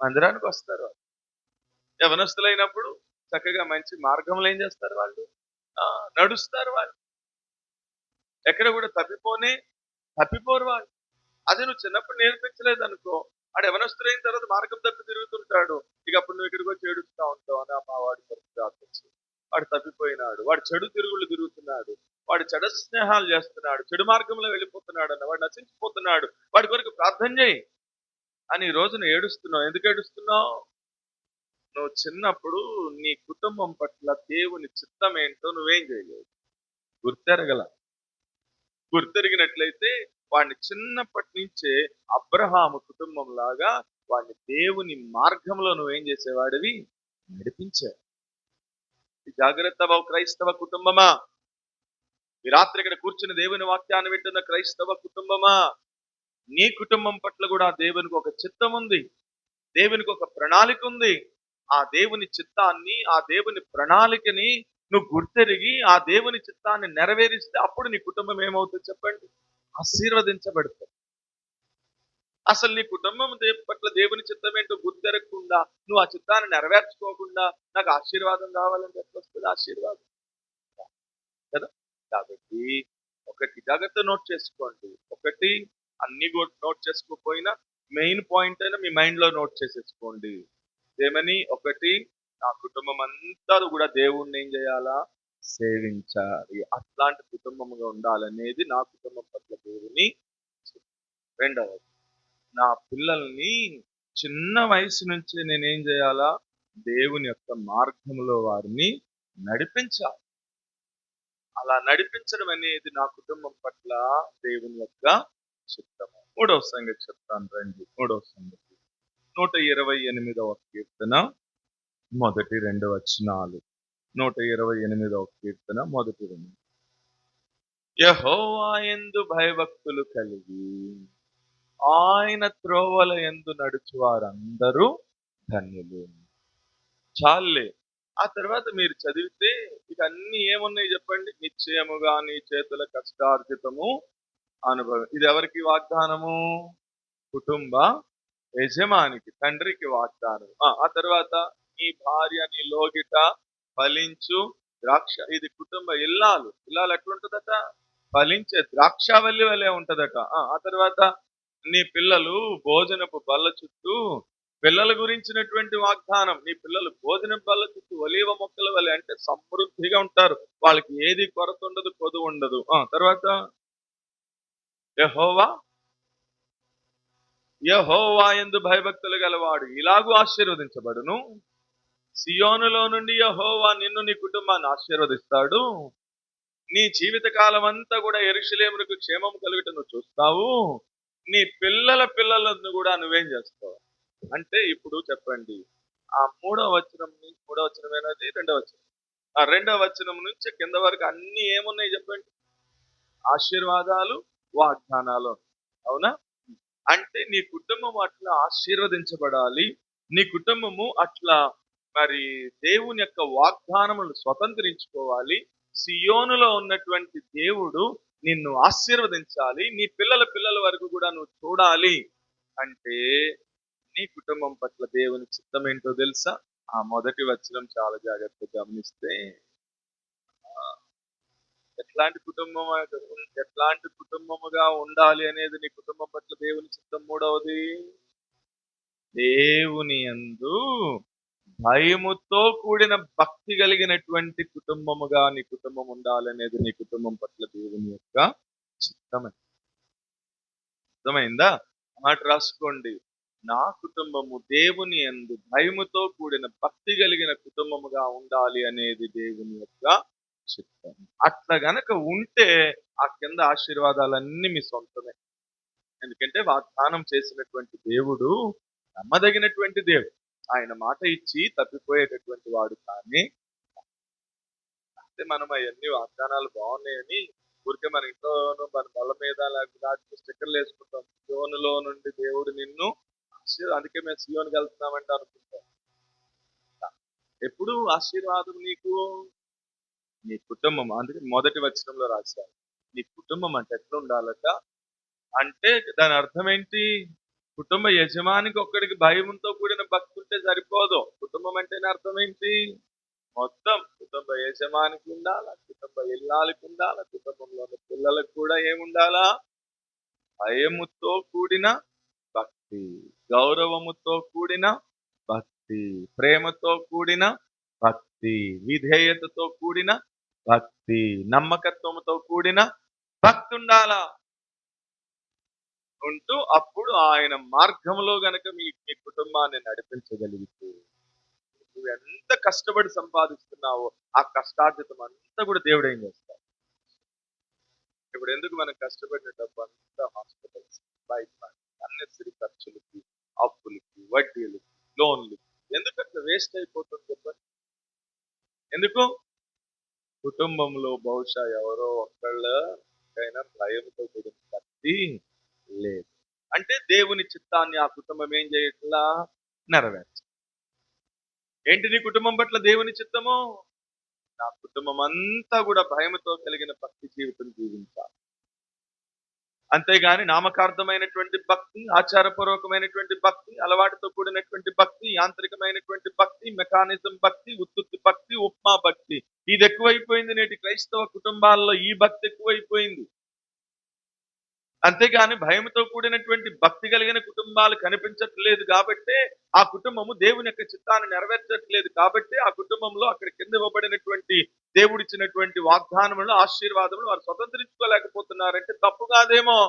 మందిరానికి వస్తారు. యవనస్తులైనప్పుడు చక్కగా మంచి మార్గంలో ఏం చేస్తారు? వాళ్ళు నడుస్తారు. వాళ్ళు ఎక్కడ కూడా తప్పిపోరు వాళ్ళు. అదే నువ్వు చిన్నప్పుడు నేర్పించలేదు అనుకో, వాడు యవనస్తులైన తర్వాత మార్గం తప్పి తిరుగుతుంటాడు. ఇక అప్పుడు నువ్వు ఇక్కడికి వచ్చి ఏడుస్తూ ఉంటావు, అని మా వాడి పరిస్థితి, వాడు తప్పిపోయినాడు, వాడు చెడు తిరుగుళ్ళు తిరుగుతున్నాడు, వాడు చెడు స్నేహాలు చేస్తున్నాడు, చెడు మార్గంలో వెళ్ళిపోతున్నాడు అన్న, వాడు నశించిపోతున్నాడు, వాడి కొరకు ప్రార్థన చేయి అని ఈ రోజున ఏడుస్తున్నావు. ఎందుకు ఏడుస్తున్నావు? నువ్వు చిన్నప్పుడు నీ కుటుంబం పట్ల దేవుని చిత్తం ఏంటో నువ్వేం చేయలేదు, గుర్తెరిగినట్లయితే వాడిని చిన్నప్పటి నుంచే అబ్రహాము కుటుంబం లాగా వాడిని దేవుని మార్గంలో నువ్వేం చేసేవాడివి, నడిపించావు. జాగ్రత్త క్రైస్తవ కుటుంబమా, ఈ రాత్రి ఇక్కడ కూర్చుని దేవుని వాక్యాన్ని వింటున్న క్రైస్తవ కుటుంబమా, నీ కుటుంబం పట్ల కూడా దేవునికి ఒక చిత్తం ఉంది, దేవునికి ఒక ప్రణాళిక ఉంది. ఆ దేవుని చిత్తాన్ని, ఆ దేవుని ప్రణాళికని నువ్వు గుర్తెరిగి ఆ దేవుని చిత్తాన్ని నెరవేరిస్తే అప్పుడు నీ కుటుంబం ఏమవుతుంది చెప్పండి, ఆశీర్వదించబడుతుంది. అసలు నీ కుటుంబం పట్ల దేవుని చిత్తం ఏంటో గుర్తెరగకుండా నువ్వు ఆ చిత్తాన్ని నెరవేర్చుకోకుండా నాకు ఆశీర్వాదం కావాలని ఎట్లా వస్తుంది ఆశీర్వాదం కదా? కాబట్టి ఒకటి జాగ్రత్త నోట్ చేసుకోండి. ఒకటి అన్ని నోట్ చేసుకోకపోయినా మెయిన్ పాయింట్ అయినా మీ మైండ్ లో నోట్ చేసేసుకోండి. ఏమని? ఒకటి, నా కుటుంబం అంతా కూడా దేవుణ్ణి ఏం చేయాలా, సేవించాలి. అట్లాంటి కుటుంబముగా ఉండాలనేది నా కుటుంబం పట్ల దేవుని. రెండవది, నా పిల్లల్ని చిన్న వయసు నుంచి నేనేం చేయాలా, దేవుని యొక్క మార్గంలో వారిని నడిపించాలి. అలా నడిపించడం అనేది నా కుటుంబం పట్ల దేవుని యొక్క చిత్తము. మూడవ సంగతి చెప్తాను రండి. మూడవ సంగతి 128వ కీర్తన మొదటి 2 వచనాలు. 128వ కీర్తన మొదటి 2. యెహోవా యందు భయభక్తులు కలిగి ఆయన త్రోవల యందు నడుచు వారందరూ ధన్యులు. చాలే. ఆ తర్వాత మీరు చదివితే ఇక అన్ని ఏమున్నాయి చెప్పండి? నిశ్చయముగా నీ చేతుల కష్టార్జితము అనుభవం. ఇది ఎవరికి వాగ్దానము? కుటుంబ యజమానికి, తండ్రికి వాగ్దానం. ఆ తర్వాత నీ భార్య నీ లోగిట ఫలించు ద్రాక్ష. ఇది కుటుంబ ఇల్లాలు ఎట్లుంటదట? ఫలించే ద్రాక్షావల్లి వలె ఉంటదట. ఆ తర్వాత నీ పిల్లలు భోజనపు బల్ల చుట్టూ, పిల్లల గురించినటువంటి వాగ్దానం, నీ పిల్లలు భోజనపు బల్ల చుట్టూ ఒలీవ మొక్కల వలె, అంటే సమృద్ధిగా ఉంటారు, వాళ్ళకి ఏది కొరత ఉండదు, కొదువు ఉండదు. తర్వాత యెహోవా యందు భయభక్తులు గలవాడు ఇలాగూ ఆశీర్వదించబడును. సియోనులో నుండి యెహోవా నిన్ను నీ కుటుంబాన్ని ఆశీర్వదిస్తాడు. నీ జీవిత కాలం అంతా కూడా యెరూషలేమునకు క్షేమం కలుగుట నువ్వు చూస్తావు. నీ పిల్లల పిల్లలను కూడా నువ్వేం చేస్తావు? అంటే ఇప్పుడు చెప్పండి. ఆ మూడో వచనమేనది రెండో వచనం. ఆ రెండో వచనం నుంచి కింద వరకు అన్ని ఏమున్నాయి చెప్పండి? ఆశీర్వాదాలు, వాగ్దానాలు. అవునా? అంటే నీ కుటుంబం అట్లా ఆశీర్వదించబడాలి. నీ కుటుంబము అట్లా మరి దేవుని యొక్క వాగ్దానములను స్వతంత్రించుకోవాలి. సియోనులో ఉన్నటువంటి దేవుడు నిన్ను ఆశీర్వదించాలి. నీ పిల్లల పిల్లల వరకు కూడా నువ్వు చూడాలి అంటే నీ కుటుంబం పట్ల దేవుని చిత్తం ఏంటో తెలుసా? ఆ మొదటి వచనం చాలా జాగ్రత్తగా గమనిస్తే ఎట్లాంటి కుటుంబం ఎట్లాంటి కుటుంబముగా ఉండాలి అనేది నీ కుటుంబం పట్ల దేవుని చిత్తం. మూడవది, దేవుని యందు భయముతో కూడిన భక్తి కలిగినటువంటి కుటుంబముగా నీ కుటుంబం ఉండాలనేది నీ కుటుంబం పట్ల దేవుని యొక్క చిత్తమే. అర్థమైందా? మాట రాసుకోండి. నా కుటుంబము దేవుని యందు భయముతో కూడిన భక్తి కలిగిన కుటుంబముగా ఉండాలి అనేది దేవుని యొక్క చిత్తం. అట్లా గనక ఉంటే ఆ కింద ఆశీర్వాదాలన్నీ మీ సొంతమే. ఎందుకంటే వాగ్దానం చేసినటువంటి దేవుడు నమ్మదగినటువంటి దేవుడు. ఆయన మాట ఇచ్చి తప్పిపోయేటటువంటి వాడు కానీ, అంటే మనం అవన్నీ వాగ్దానాలు బాగున్నాయని ఊరికే మన ఇంట్లోనూ మన బల్ల మీద లేకపోతే స్టిక్కర్లు వేసుకుంటాం. సియోనులో నుండి దేవుడు నిన్ను అందుకే మేము సియోనుకి వెళ్తున్నామంటే అనుకుంటాం. ఎప్పుడు ఆశీర్వాదం నీకు నీ కుటుంబం. అందుకే మొదటి వచనంలో రాశారు. నీ కుటుంబం అంటే ఎట్లా ఉండాలట అంటే దాని అర్థం ఏంటి? కుటుంబ యజమానికి ఒక్కడికి భయంతో కూడిన భక్తి ఉంటే సరిపోదు. కుటుంబం అంటేనే అర్థం ఏంటి? మొత్తం కుటుంబ యజమానికి ఉండాలా, కుటుంబ ఇల్లాలకు ఉండాలా, కుటుంబంలోని పిల్లలకు కూడా ఏముండాలా? భయముతో కూడిన భక్తి, గౌరవముతో కూడిన భక్తి, ప్రేమతో కూడిన భక్తి, విధేయతతో కూడిన భక్తి, నమ్మకత్వంతో కూడిన భక్తి ఉండాలా. ఉంటూ అప్పుడు ఆయన మార్గంలో గనక మీ మీ కుటుంబాన్ని నడిపించగలిగితే నువ్వు ఎంత కష్టపడి సంపాదిస్తున్నావో ఆ కష్టార్జితం అంతా కూడా దేవుడు ఏం చేస్తాడు. ఇప్పుడు ఎందుకు మనం కష్టపడిన డబ్బు అంతా హాస్పిటల్స్, బయట అన్నెసరీ ఖర్చులకి, అప్పులకి, వడ్డీలకి, లోన్లకి ఎందుకు అట్లా వేస్ట్ అయిపోతుంది చెప్పండి? ఎందుకు? కుటుంబంలో బహుశా ఎవరో ఒక్కళ్ళకైనా భయంతో కూడిన భక్తి లేదు. అంటే దేవుని చిత్తాన్ని ఆ కుటుంబం ఏం చేయట్లా? నెరవేర్చ. ఏంటి నీ కుటుంబం పట్ల దేవుని చిత్తము? నా కుటుంబం అంతా కూడా భయముతో కలిగిన భక్తి జీవితం జీవించాలి. అంతేగాని నామకార్థమైనటువంటి భక్తి, ఆచారపూర్వకమైనటువంటి భక్తి, అలవాటుతో కూడినటువంటి భక్తి, యాంత్రికమైనటువంటి భక్తి, మెకానిజం భక్తి, ఉత్తుత్తి భక్తి, ఉప్మా భక్తి ఇది ఎక్కువైపోయింది నేటి క్రైస్తవ కుటుంబాల్లో. ఈ భక్తి ఎక్కువైపోయింది. అంతేగాని భయంతో కూడినటువంటి భక్తి కలిగిన కుటుంబాలు కనిపించట్లేదు కాబట్టే ఆ కుటుంబము దేవుని యొక్క చిత్తాన్ని నెరవేర్చట్లేదు కాబట్టి ఆ కుటుంబంలో అక్కడ కింద ఇవ్వబడినటువంటి దేవుడిచ్చినటువంటి వాగ్దానములు, ఆశీర్వాదములు వారు స్వతంత్రించుకోలేకపోతున్నారంటే తప్పు కాదేమో.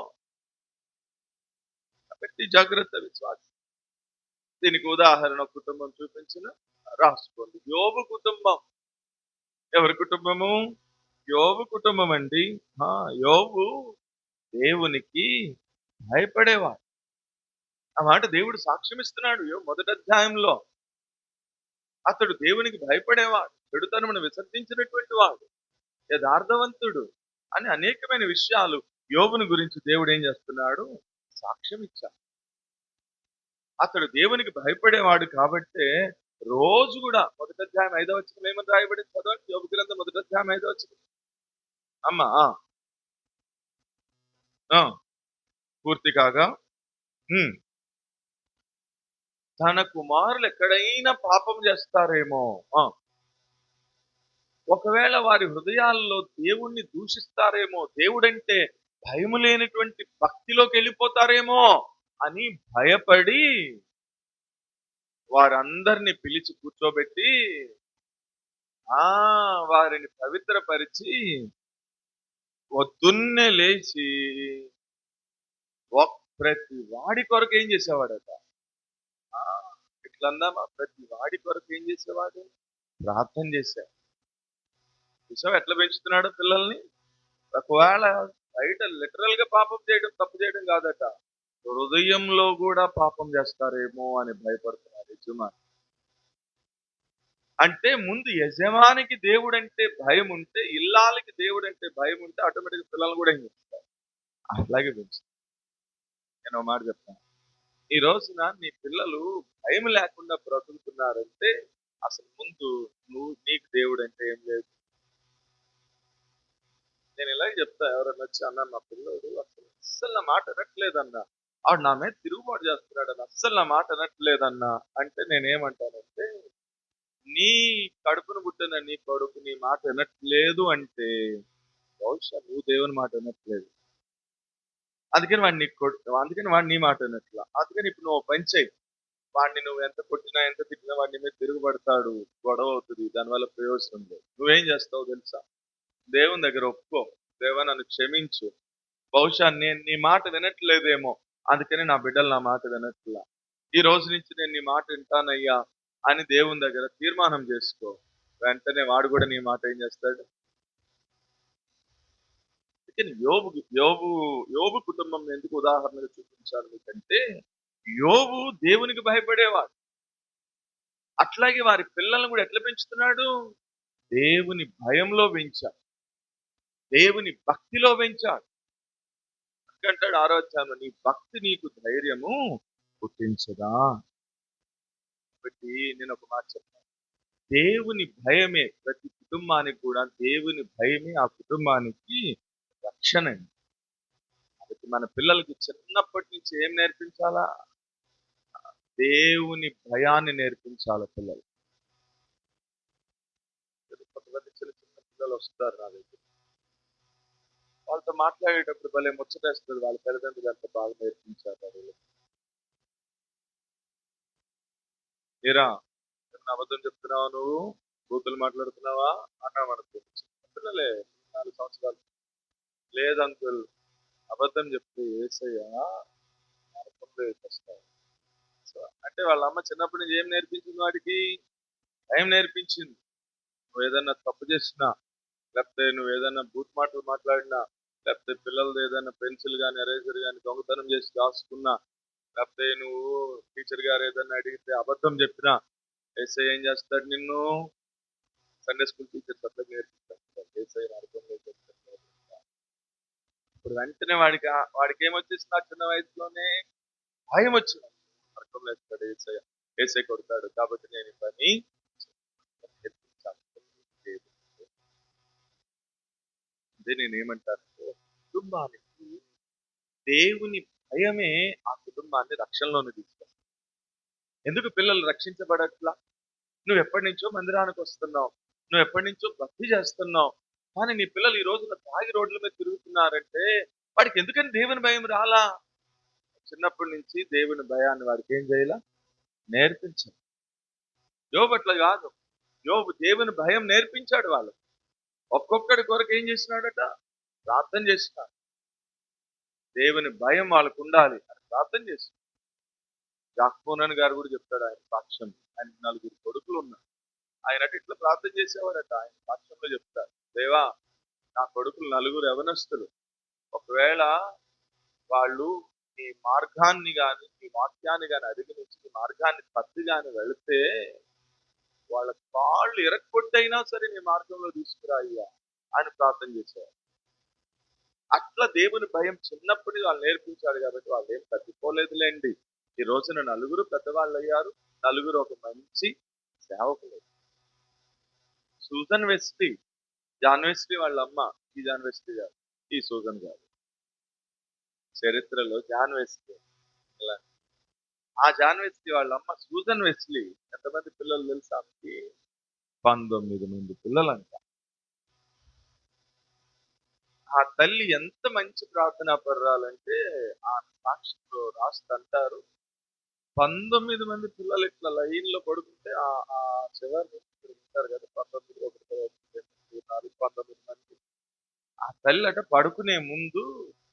కాబట్టి జాగ్రత్త విశ్వాసం. దీనికి ఉదాహరణ కుటుంబం చూపించిన రాసుకోండి. యోబు కుటుంబం. ఎవరి కుటుంబము? యోబు కుటుంబం అండి. యోబు దేవునికి భయపడేవాడు. ఆ మాట దేవుడు సాక్ష్యమిస్తున్నాడు మొదటి అధ్యాయంలో. అతడు దేవునికి భయపడేవాడు, చెడుతనమును విసర్జించినటువంటి వాడు, యథార్థవంతుడు అని అనేకమైన విషయాలు యోబుని గురించి దేవుడు ఏం చేస్తున్నాడు? సాక్ష్యం ఇచ్చాడు. అతడు దేవునికి భయపడేవాడు కాబట్టే రోజు కూడా మొదటి అధ్యాయం 5వ వచనం ఏమని రాయబడి చదవండి. యోబు గ్రంథం మొదటి అధ్యాయం 5వ వచనం. అమ్మా పూర్తి కాగా తన కుమారులు ఎక్కడైనా పాపం చేస్తారేమో, ఒకవేళ వారి హృదయాల్లో దేవుణ్ణి దూషిస్తారేమో, దేవుడంటే భయము లేనటువంటి భక్తిలోకి వెళ్ళిపోతారేమో అని భయపడి వారందరిని పిలిచి కూర్చోబెట్టి వారిని పవిత్రపరిచి పొద్దున్నే లేచి ప్రతి వాడి కొరకు ఏం చేసేవాడట? ఇట్లన్నా ప్రతి వాడి కొరకు ఏం చేసేవాడు? ప్రార్థన చేశాడు. చూసావా ఎట్లా పెంచుతున్నాడు పిల్లల్ని? ఒకవేళ బయట లిటరల్ గా పాపం చేయడం తప్పు చేయడం కాదట, హృదయంలో కూడా పాపం చేస్తారేమో అని భయపడుతున్నారు యజమాని. అంటే ముందు యజమానికి దేవుడంటే భయం ఉంటే, ఇల్లాలకి దేవుడంటే భయం ఉంటే ఆటోమేటిక్ పిల్లలు కూడా ఏం చేస్తారు, అట్లాగే పెంచుతారు. నేను ఒక మాట చెప్తాను, ఈ రోజున నీ పిల్లలు భయం లేకుండా బ్రతుకుతున్నారంటే అసలు ముందు నీకు దేవుడు అంటే ఏం లేదు. నేను ఇలాగే చెప్తా, ఎవరైనా వచ్చి అన్న నా పిల్లడు అస్సలు నా మాట అనట్లేదన్న, ఆడు నా మీద తిరుగుబాటు చేస్తున్నాడు అని అస్సలు నా మాట అనట్లేదన్నా అంటే నేనేమంటానంటే, నీ కడుపును పుట్టిన నీ కొడుకు నీ మాట వినట్లేదు అంటే బహుశా నువ్వు దేవుని మాట వినట్లేదు. అందుకని వాడిని అందుకని వాడు నీ మాట వినట్లా. అందుకని ఇప్పుడు నువ్వు పని చేయి, వాడిని నువ్వు ఎంత కొట్టినా ఎంత తిట్టినా వాడి మీద తిరుగుబడతాడు, గొడవ అవుతుంది, దానివల్ల ప్రయోజనం లేదు. నువ్వేం చేస్తావు తెలుసా? దేవుని దగ్గర ఒప్పుకో, దేవా నన్ను క్షమించు, బహుశా నేను నీ మాట వినట్లేదేమో, అందుకని నా బిడ్డలు నా మాట వినట్లా, ఈ రోజు నుంచి నేను నీ మాట వింటానయ్యా అని దేవుని దగ్గర తీర్మానం చేసుకో. వెంటనే వాడు కూడా నీ మాట ఏం చేస్తాడు. యోబు యోబు యోబు కుటుంబం ఎందుకు ఉదాహరణగా చూపించాలి మీకంటే, యోబు దేవునికి భయపడేవాడు. అట్లాగే వారి పిల్లల్ని కూడా ఎట్లా పెంచుతున్నాడు? దేవుని భయంలో పెంచాడు, దేవుని భక్తిలో పెంచాడు. అంటాడు 6వ అధ్యాయంలో, నీ భక్తి నీకు ధైర్యము పుట్టించదా. కాబట్టి నేను ఒక మాట చెప్తాను, దేవుని భయమే ప్రతి కుటుంబానికి కూడా, దేవుని భయమే ఆ కుటుంబానికి రక్షణ. కాబట్టి మన పిల్లలకి చిన్నప్పటి నుంచి ఏం నేర్పించాలా? దేవుని భయాన్ని నేర్పించాలి పిల్లలు. కొంతమంది చిన్న చిన్న పిల్లలు వస్తారు నా దగ్గర, వాళ్ళతో మాట్లాడేటప్పుడు భలే ముచ్చటేస్తుంది, వాళ్ళ తల్లిదండ్రులు ఎంత బాగా నేర్పించారు వాళ్ళు. ఏరా అబద్ధం చెప్తున్నావా, నువ్వు బూతులు మాట్లాడుతున్నావా అన్నామనుకో, పిల్లలే 4 సంవత్సరాలు, లేదంకుల్ అబద్ధం చెప్తే ఏసయ్య నరకంలో వేసేస్తాడు. సో అంటే వాళ్ళ అమ్మ చిన్నప్పటి నుంచి ఏం నేర్పించింది వాడికి? భయం నేర్పించింది. నువ్వు ఏదన్నా తప్పు చేసినా, లేకపోతే నువ్వు ఏదైనా బూత్ మాటలు మాట్లాడినా, లేకపోతే పిల్లలది ఏదైనా పెన్సిల్ కానీ ఎరేజర్ కానీ దొంగతనం చేసి దాచుకున్నా, లేకపోతే నువ్వు టీచర్ గారు ఏదైనా అడిగితే అబద్ధం చెప్పినా, ఏసై ఏం చేస్తాడు నిన్ను? సండే స్కూల్ టీచర్స్ అట్లా నేర్పిస్తాడు, ఏసై నరకంలో వేసేస్తాడు. ఇప్పుడు వెంటనే వాడికి ఏమొచ్చేసింది ఆ చిన్న వయసులోనే? భయం వచ్చింది. నరకంలో వేస్తాడు ఏసై, ఏసై కొడతాడు, కాబట్టి నేను ఈ పని నేర్పించాలి. అదే నేనేమంటానంటే, కుటుంబానికి దేవుని భయమే ఆ కుటుంబాన్ని రక్షణలోకి తీసుకొస్తుంది. ఎందుకు పిల్లలు రక్షించబడట్లా? నువ్వు ఎప్పటి నుంచో మందిరానికి వస్తున్నావు, నువ్వు ఎప్పటి నుంచో భక్తి చేస్తున్నావు, కానీ నీ పిల్లలు ఈ రోజున తాగి రోడ్ల మీద తిరుగుతున్నారంటే వాడికి ఎందుకని దేవుని భయం రాలా? చిన్నప్పటి నుంచి దేవుని భయాన్ని వాడికి ఏం చేయాల? నేర్పించాలి. యోబు అట్లా కాదు, యోబు దేవుని భయం నేర్పించాడు వాళ్ళు. ఒక్కొక్కడి కొరకు ఏం చేసినాడట? ప్రార్థన చేసినాడు. దేవుని భయం వాళ్ళకు ఉండాలి అని ప్రార్థన చేసినాడు. జాక్పోనన్ గారు కూడా చెప్తాడు ఆయన సాక్ష్యం, ఆయన 4 కొడుకులు ఉన్నారు. ఆయన ఇట్లా ప్రార్థన చేసేవారట, ఆయన సాక్ష్యంలో చెప్తారు, దేవా నా కొడుకులు 4 యవనస్తులు, ఒకవేళ వాళ్ళు నీ మార్గాన్ని గాని నీ వాక్యాన్ని గాని అధిగమించి నీ మార్గాన్ని తప్పి గాని వెళితే వాళ్ళ కాళ్ళు ఇరక్కొట్టైనా సరే నీ మార్గంలో తీసుకురాయ్యా అని ప్రార్థన చేసేవారు. అట్లా దేవుని భయం చిన్నప్పటి వాళ్ళు నేర్పించాడు కాబట్టి వాళ్ళు ఏం తగ్గిపోలేదులేండి. ఈ రోజున 4 పెద్దవాళ్ళు అయ్యారు, 4 ఒక మంచి సేవకులు. సూజన్ వెస్లీ, జాన్ వెస్లీ వాళ్ళ అమ్మ, ఈ జాన్ వెస్లీ గారు, ఈ సూజన్ గారు. చరిత్రలో జాన్ వెస్లీ, ఆ జాన్ వెస్లీ వాళ్ళ అమ్మ సూజన్ వెస్లీ ఎంతమంది పిల్లలు తెలుసా? 19 మంది పిల్లలంట. ఆ తల్లి ఎంత మంచి ప్రార్థనా పర్రాలంటే ఆ సాక్షిలో రాస్తుంటారు, 19 మంది పిల్లలు ఇట్లా లైన్ లో పడుకుంటే ఆ చివరి ఉంటారు కదా 19, 19 మంది, ఆ తల్లి అట పడుకునే ముందు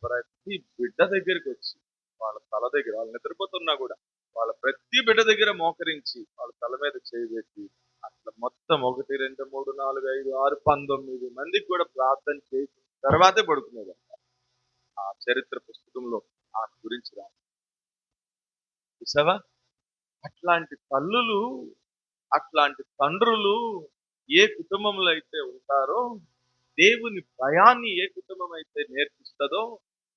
ప్రతి బిడ్డ దగ్గరికి వచ్చి వాళ్ళ తల దగ్గర, వాళ్ళు నిద్రపోతున్నా కూడా వాళ్ళ ప్రతి బిడ్డ దగ్గర మోకరించి వాళ్ళ తల మీద చేయి పెట్టి అట్లా మొత్తం 1, 2, 3, 4, 5, 6, 19 మందికి కూడా ప్రార్థన చేసిన తర్వాతే పడుకునేది. ఆ చరిత్ర పుస్తకంలో ఆ గురించి చూసావా? అట్లాంటి తల్లులు, అట్లాంటి తండ్రులు ఏ కుటుంబంలో అయితే ఉంటారో, దేవుని భయాన్ని ఏ కుటుంబం అయితే నేర్పిస్తుందో,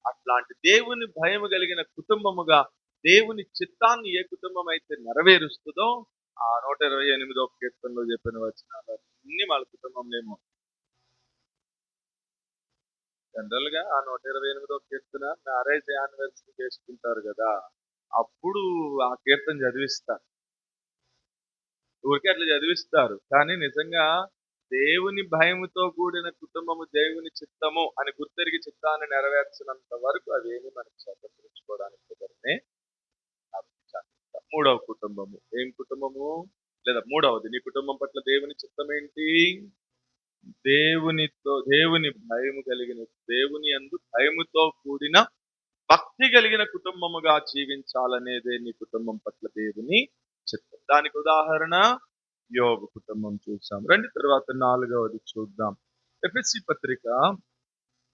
అట్లాంటి దేవుని భయం కలిగిన కుటుంబముగా దేవుని చిత్తాన్ని ఏ కుటుంబం అయితే నెరవేరుస్తుందో, ఆ 128వ కీర్తనలో చెప్పిన వచనాలు అన్ని వాళ్ళ కుటుంబంలో జనరల్ గా ఆ 128వ కీర్తన మ్యారేజ్ యానివర్సరీ చేసుకుంటారు కదా, అప్పుడు ఆ కీర్తన చదివిస్తారు. ఊరికే అట్లా చదివిస్తారు. కానీ నిజంగా దేవుని భయముతో కూడిన కుటుంబము దేవుని చిత్తము అని గుర్తెరిగి చిత్తాన్ని నెరవేర్చినంత వరకు అవేమి మనకు స్వతంత్రించుకోవడానికి కుదరనే. మూడవ కుటుంబము ఏం కుటుంబము? లేదా మూడవది, నీ కుటుంబం పట్ల దేవుని చిత్తం ఏంటి? దేవుని భయము కలిగిన, దేవుని యందు భయముతో కూడిన భక్తి కలిగిన కుటుంబముగా జీవించాలనేదే నీ కుటుంబం పట్ల దేవుని చిత్తం. దానికి ఉదాహరణ యోబు కుటుంబం చూసాం. రండి తర్వాత 4వది చూద్దాం. ఎఫెసీ పత్రిక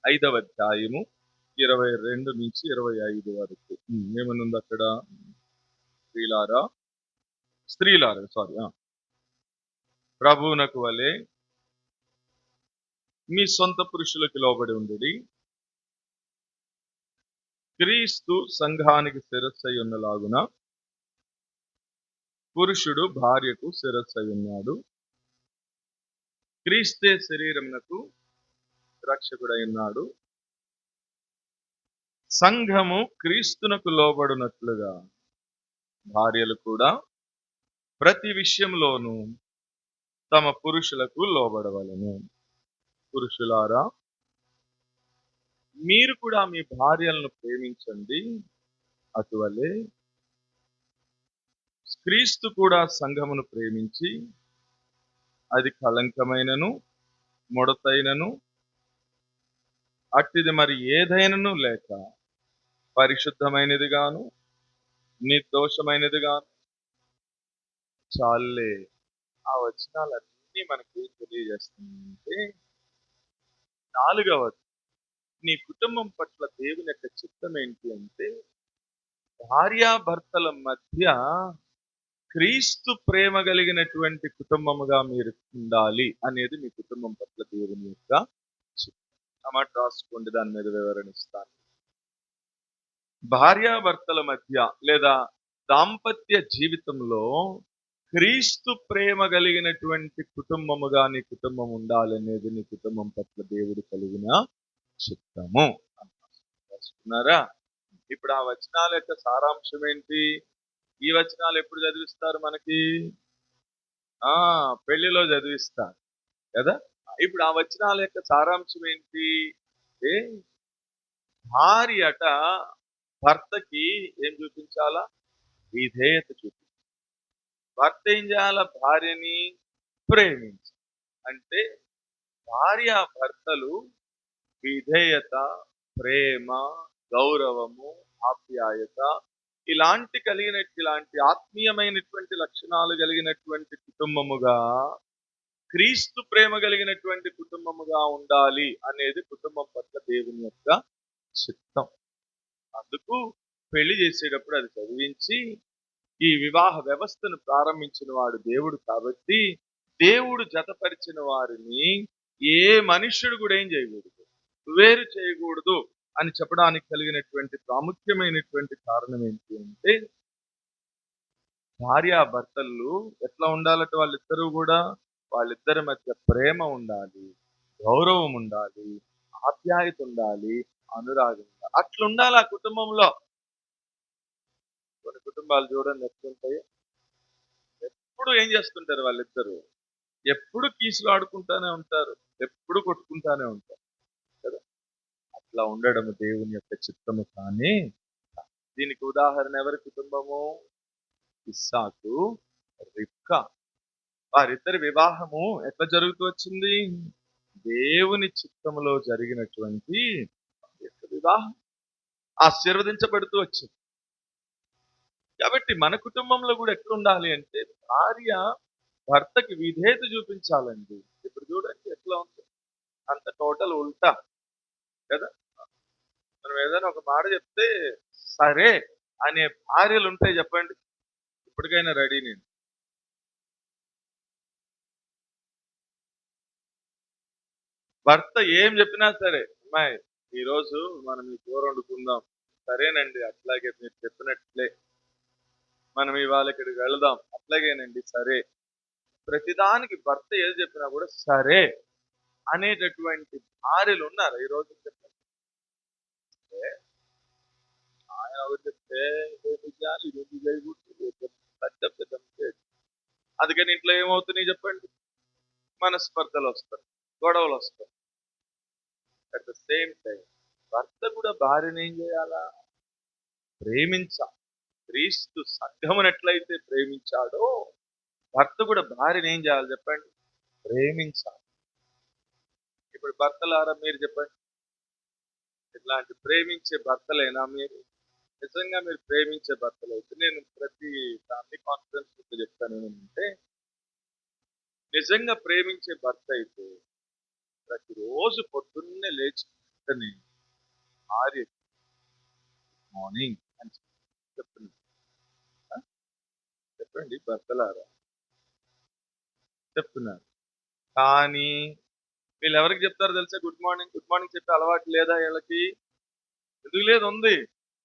5వ అధ్యాయము 22 నుంచి 25 వరకు. ఏమనుంది అక్కడ? స్త్రీలారా ప్రభువునకు వలె మీ సొంత పురుషులకు లోబడి ఉండుడి. క్రీస్తు సంఘానికి శిరస్సై ఉన్నలాగున పురుషుడు భార్యకు శిరస్సై ఉన్నాడు. క్రీస్తే శరీరమునకు రక్షకుడై ఉన్నాడు. సంఘము క్రీస్తునకు లోబడినట్లుగా భార్యలు కూడా ప్రతి విషయంలోనూ తమ పురుషులకు లోబడవలెను. పురుషులారా, మీరు కూడా మీ భార్యలను ప్రేమించండి. అటువలే క్రీస్తు కూడా సంఘమును ప్రేమించి అది కళంకమైనను ముడతైనను అట్టిది మరి ఏదైనను లేక పరిశుద్ధమైనది గాను నిర్దోషమైనది గాను. చాలే, ఆ వచనాలన్నీ మనకి తెలియజేస్తుందంటే, 4వది, నీ కుటుంబం పట్ల దేవుని యొక్క చిత్తం ఏంటి అంటే, భార్యాభర్తల మధ్య క్రీస్తు ప్రేమ కలిగినటువంటి కుటుంబముగా మీరు ఉండాలి అనేది మీ కుటుంబం పట్ల దేవుని యొక్క చిత్తం. అన్నమాట రాసుకోండి, దాని మీద వివరణ ఇస్తాను. భార్యాభర్తల మధ్య లేదా దాంపత్య జీవితంలో క్రీస్తు ప్రేమ కలిగినటువంటి కుటుంబముగా నీ కుటుంబం ఉండాలనేది నీ కుటుంబం పట్ల దేవుడు కలిగిన చిత్తము. రాసుకున్నారా? ఇప్పుడు ఆ వచనాల యొక్క సారాంశం ఏంటి? ఈ వచనాలు ఎప్పుడు చదివిస్తారు మనకి? పెళ్లిలో చదివిస్తారు కదా. ఇప్పుడు ఆ వచనాల యొక్క సారాంశం ఏంటి? భార్యట భర్తకి ఏం చూపించాలా? విధేయత చూపించాలి. భర్త ఏం చేయాల? భార్యని ప్రేమించి. అంటే భార్య భర్తలు విధేయత, ప్రేమ, గౌరవము, ఆప్యాయత ఇలాంటి ఆత్మీయమైనటువంటి లక్షణాలు కలిగినటువంటి కుటుంబముగా, క్రీస్తు ప్రేమ కలిగినటువంటి కుటుంబముగా ఉండాలి అనేది కుటుంబం పట్ల దేవుని యొక్క చిత్తం. అందుకు పెళ్లి చేసేటప్పుడు అది చదివించి ఈ వివాహ వ్యవస్థను ప్రారంభించిన వాడు దేవుడు కాబట్టి, దేవుడు జతపరిచిన వారిని ఏ మనుష్యుడు కూడా ఏం చేయకూడదు, వేరు చేయకూడదు అని చెప్పడానికి కలిగినటువంటి ప్రాముఖ్యమైనటువంటి కారణం ఏంటి అంటే, భార్యాభర్తలు ఎట్లా ఉండాలంటే వాళ్ళిద్దరి మధ్య ప్రేమ ఉండాలి, గౌరవం ఉండాలి, ఆప్యాయత ఉండాలి, అనురాగం ఉండాలి. అట్లుండాలి ఆ కుటుంబంలో. కొన్ని కుటుంబాలు చూడండి ఎట్లుంటాయి. ఎప్పుడు ఏం చేస్తుంటారు వాళ్ళిద్దరు? ఎప్పుడు కీసులు ఆడుకుంటానే ఉంటారు, ఎప్పుడు కొట్టుకుంటానే ఉంటారు కదా. అట్లా ఉండడం దేవుని యొక్క చిత్తము. కానీ దీనికి ఉదాహరణ ఎవరి కుటుంబము? ఇస్సాకు, రిబ్కా. వారిద్దరి వివాహము ఎట్లా జరుగుతూ వచ్చింది? దేవుని చిత్తములో జరిగినటువంటి వివాహం ఆశీర్వదించబడుతూ వచ్చింది. కాబట్టి మన కుటుంబంలో కూడా ఎట్లుండాలి అంటే, భార్య భర్తకి విధేయత చూపించాలండి. ఇప్పుడు చూడండి ఎట్లా ఉంది. అంత టోటల్ ఉల్టా కదా! మనం ఏదైనా ఒక మాట చెప్తే సరే అనే భార్యలుంటాయి చెప్పండి. ఇప్పటికైనా రెడీ నేను. భర్త ఏం చెప్పినా సరే, అమ్మాయి ఈరోజు మనం ఈ కూర వండుకుందాం. సరేనండి అట్లాగే మీరు చెప్పినట్లే. మనం ఇవాళ ఇక్కడికి వెళదాం. అట్లాగేనండి సరే. ప్రతిదానికి భర్త ఏది చెప్పినా కూడా సరే అనేటటువంటి భార్యలున్నారా ఈరోజు చెప్పండి? ఆయన ఒకటి చెప్తే ఇదెందుకు చేయాలి, ఇదెందుకు చేయకూడదు, పెద్ద పెద్ద mistake. అందుకని ఇంట్లో ఏమవుతున్నాయి చెప్పండి? మనస్పర్ధలొస్తాయి, గొడవలొస్తాయి. అట్ ద సేమ్ టైం భర్త కూడా భార్యని ఏం చేయాలా? ప్రేమించాలి. క్రీస్తు సంఘమును ఎట్లయితే ప్రేమించాడో భర్త కూడా భార్యని ఏం చేయాలి చెప్పండి? ప్రేమించాలి. ఇప్పుడు భర్తలారా మీరు చెప్పండి, ఇట్లాంటి ప్రేమించే భర్తలేనా మీరు? నిజంగా మీరు ప్రేమించే భర్తలైతే నేను ప్రతి ఫ్యామిలీ కాన్ఫరెన్స్ చెప్తాను ఏంటంటే, నిజంగా ప్రేమించే భర్త అయితే ప్రతిరోజు పొద్దున్నే లేచి వెంటనే భార్య మార్నింగ్ అని చెప్తున్నాను. ఆ? చెప్పండి భర్తలారా చెప్తున్నారు. కానీ వీళ్ళు ఎవరికి చెప్తారో తెలుసా? గుడ్ మార్నింగ్ గుడ్ మార్నింగ్ చెప్పే అలవాటు లేదా వీళ్ళకి? ఎందుకు లేదు, ఉంది.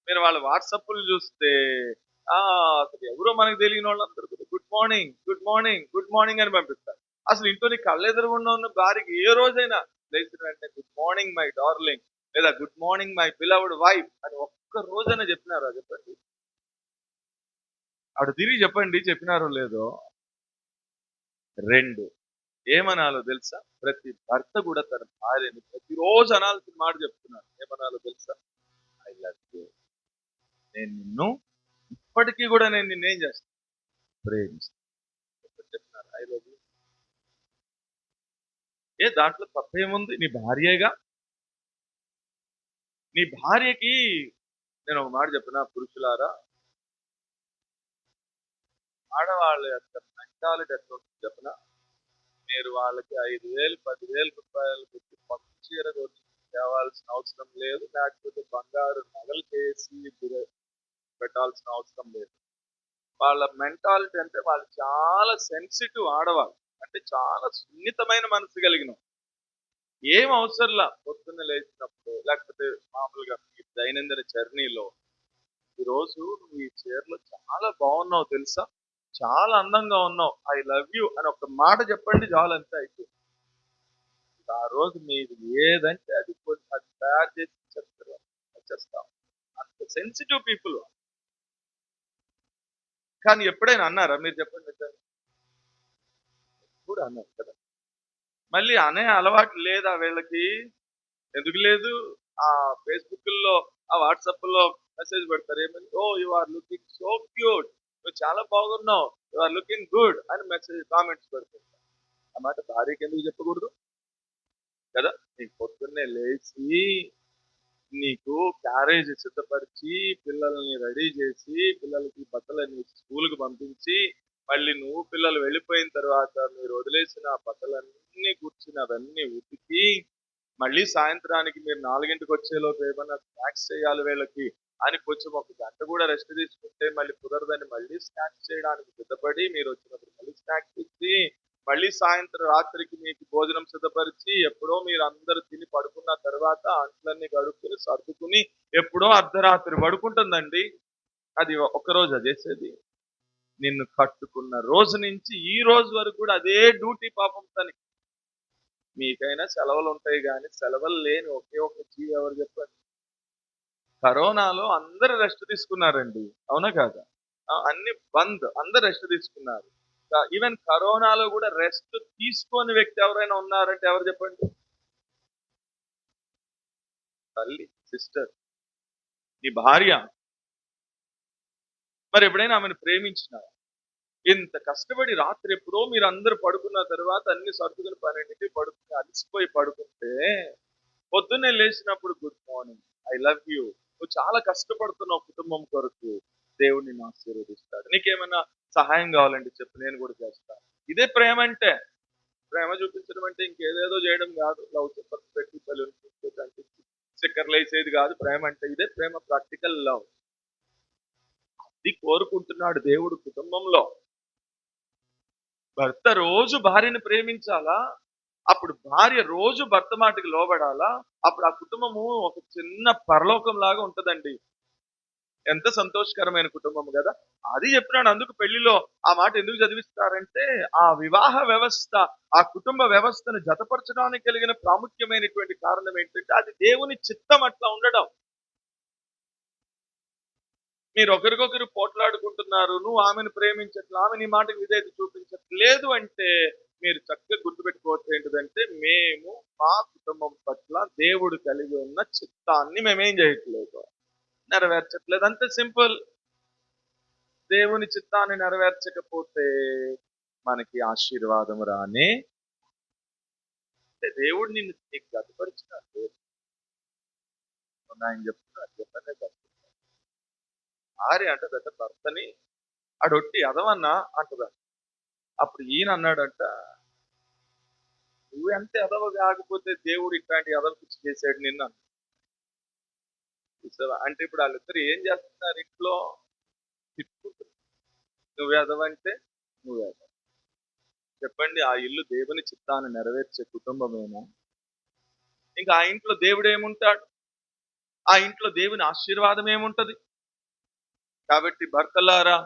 మీరు వాళ్ళ వాట్సాప్లు చూస్తే ఆ అసలు ఎవరో మనకు తెలియని వాళ్ళందరూ good morning good morning good morning అని పంపిస్తారు. అసలు ఇంట్లో నీ కళ్ళెదురుగుండా ఉన్న భార్యకి ఏ రోజైనా లేచిన వెంటనే గుడ్ మార్నింగ్ మై డార్లింగ్ లేదా good morning my beloved wife అని ఒక్క రోజైనా చెప్పినారా చెప్పండి? అటు తిరిగి చెప్పండి చెప్పినారో లేదో. రెండు, ఏమనాలో తెలుసా? ప్రతి భర్త కూడా తన భార్యని ప్రతిరోజు అనాల్సిన మాట చెప్తున్నారు. ఏమనాలో తెలుసా? I love you. నేను నిన్ను ఇప్పటికీ కూడా నేను నిన్నేం చేస్తాను? ప్రేమిస్తాను. ఎప్పుడు చెప్తున్నారు ఐ లవ్ యూ? ఏ దాంట్లో తప్పేముంది? నీ భార్యేగా. నీ భార్యకి నేను ఒక మాట చెప్పిన పురుషులారా, ఆడవాళ్ళ యొక్క మెంటాలిటీ ఎట్లా ఉంటుంది చెప్పిన, మీరు వాళ్ళకి 5,000 10,000 రూపాయలు పెట్టి పట్టు చీర కొట్టి తేవాల్సిన అవసరం లేదు, లేకపోతే బంగారు నగలు చేసి పెట్టాల్సిన అవసరం లేదు. వాళ్ళ మెంటాలిటీ అంటే వాళ్ళు చాలా సెన్సిటివ్ ఆడవాళ్ళు. అంటే చాలా సున్నితమైన మనసు కలిగిన ఏం అవసరంలా పొద్దున్న లేచినప్పుడు లేకపోతే మామూలుగా ఈ దైనందిన జర్నీలో ఈరోజు నువ్వు ఈ చీరలో చాలా బాగున్నావు తెలుసా, చాలా అందంగా ఉన్నావు, ఐ లవ్ యూ అని ఒక మాట చెప్పండి చాలు, అంతే అయిపోయింది. ఆ రోజు మీరు ఏదంటే అది అది తయారు చేసి చెప్తారు, వచ్చేస్తాం. అంత సెన్సిటివ్ పీపుల్. కానీ ఎప్పుడైనా అన్నారా మీరు చెప్పండి? కూడా అన్నారు కదా. మళ్ళీ అనే అలవాటు లేదా వీళ్ళకి? ఎందుకు లేదు? ఆ ఫేస్‌బుక్కుల్లో, ఆ వాట్సాప్‌లో మెసేజ్ పెడతారు. ఏమని? Oh! You are looking so cute. నువ్వు చాలా బాగున్నావు. యూ ఆర్ లుకింగ్ గుడ్ అని మెసేజ్ కామెంట్స్ పెడుతుంటారు. ఆ మాట భార్యకి ఎందుకు చెప్పకూడదు? కదా! నీకు పొద్దున్నే లేచి నీకు క్యారేజ్ సిద్ధపరిచి, పిల్లల్ని రెడీ చేసి, పిల్లలకి బట్టలన్నీ స్కూలుకి పంపించి, మళ్ళీ నువ్వు పిల్లలు వెళ్ళిపోయిన తర్వాత మీరు వదిలేసిన ఆ బట్టలన్నీ కూర్చుని అవన్నీ ఉతికి, మళ్ళీ సాయంత్రానికి మీరు 4కి వచ్చేలోపు ఏమన్నా స్నాక్స్ చేయాలి వీళ్ళకి అని కొంచెం ఒక గంట కూడా రెస్ట్ తీసుకుంటే మళ్ళీ కుదరదని మళ్ళీ స్నాక్స్ చేయడానికి సిద్ధపడి మీరు వచ్చినప్పుడు మళ్ళీ స్నాక్స్ ఇచ్చి మళ్ళీ సాయంత్రం రాత్రికి మీకు భోజనం సిద్ధపరిచి ఎప్పుడో మీరు అందరూ తిని పడుకున్న తర్వాత అంట్లన్నీ కడుక్కుని సర్దుకుని ఎప్పుడో అర్ధరాత్రి పడుకుంటుందండి. అది ఒక్కరోజు చేసేది. నిన్ను కట్టుకున్న రోజు నుంచి ఈ రోజు వరకు కూడా అదే డ్యూటీ పాపం తనకి. మీకైనా సెలవులు ఉంటాయి కానీ సెలవులు లేని ఒకే ఒక్క జీవి ఎవరు చెప్పండి? కరోనాలో అందరూ రెస్ట్ తీసుకున్నారండి. అవునా కాదా? అన్ని బంద్. అందరూ రెస్ట్ తీసుకున్నారు. ఈవెన్ కరోనాలో కూడా రెస్ట్ తీసుకోని వ్యక్తి ఎవరైనా ఉన్నారంటే ఎవరు చెప్పండి? తల్లి, సిస్టర్, నీ భార్య. మరి ఎప్పుడైనా ఆమెను ప్రేమించినావా? ఇంత కష్టపడి రాత్రి ఎప్పుడో మీరందరూ పడుకున్న తర్వాత అన్ని సర్దుకుని 12కి పడుకుని అలసిపోయి పడుకుంటే పొద్దున్నే లేచినప్పుడు good morning, I love you. నువ్వు చాలా కష్టపడుతున్నావు కుటుంబం కొరకు. దేవుడు నిన్ను ఆశీర్వదిస్తాడు. నీకేమైనా సహాయం కావాలంటే చెప్పు, నేను కూడా చేస్తాను. ఇదే ప్రేమ అంటే. ప్రేమ చూపించడం అంటే ఇంకేదేదో చేయడం కాదు. లవ్ చెప్పర్స్ పెట్టి బెలూన్స్ అంటించి స్టిక్కర్లు వేసేది కాదు ప్రేమ అంటే. ఇదే ప్రేమ, ప్రాక్టికల్ లవ్. ఇది కోరుకుంటున్నాడు దేవుడు కుటుంబంలో. భర్త రోజు భార్యని ప్రేమించాలా, అప్పుడు భార్య రోజు భర్త మాటకి లోబడాలా, అప్పుడు ఆ కుటుంబము ఒక చిన్న పరలోకం లాగా ఉంటదండి. ఎంత సంతోషకరమైన కుటుంబం కదా. అది చెప్పినాడు. అందుకు పెళ్లిలో ఆ మాట ఎందుకు చదివిస్తారంటే, ఆ వివాహ వ్యవస్థ, ఆ కుటుంబ వ్యవస్థను జతపరచడానికి కలిగిన ప్రాముఖ్యమైనటువంటి కారణం ఏంటంటే, అది దేవుని చిత్తం అట్లా ఉండడం. మీరు ఒకరికొకరు పోట్లాడుకుంటున్నారు, నువ్వు ఆమెను ప్రేమించట్లేదు, ఆమె నీ మాటకు విధేయత చూపించట్లేదు అంటే, మీరు చక్కగా గుర్తుపెట్టుకోవచ్చు ఏంటిదంటే, మేము మా కుటుంబం పట్ల దేవుడు కలిగి ఉన్న చిత్తాన్ని మేమేం చేయట్లేదు, నెరవేర్చట్లేదు. అంతే సింపుల్. దేవుని చిత్తాన్ని నెరవేర్చకపోతే మనకి ఆశీర్వాదం రానే. దేవుడు నిన్ను నీకు గతపరిచినాడు. ఆయన చెప్తున్నారు, చెప్పనే కాదు. భార్య అంటదట భర్తని, ఆడొట్టి ఎదవన్నా అంటదా. అప్పుడు ఈయన అన్నాడంట, నువ్వు ఎంత ఎదవ కాకపోతే దేవుడు ఇట్లాంటి ఎదవ పిచ్చి చేశాడు నిన్ను. చూసావా? అంటే ఇప్పుడు వాళ్ళిద్దరు ఏం చేస్తున్నారు ఇంట్లో? తిట్టుకుంటున్నారు. నువ్వు ఎదవంటే నువ్వు ఎదవ. చెప్పండి, ఆ ఇల్లు దేవుని చిత్తాన్ని నెరవేర్చే కుటుంబమేనా? ఇంకా ఆ ఇంట్లో దేవుడు ఏముంటాడు? ఆ ఇంట్లో దేవుని ఆశీర్వాదం ఏముంటది? కాబట్టి భర్తలారా,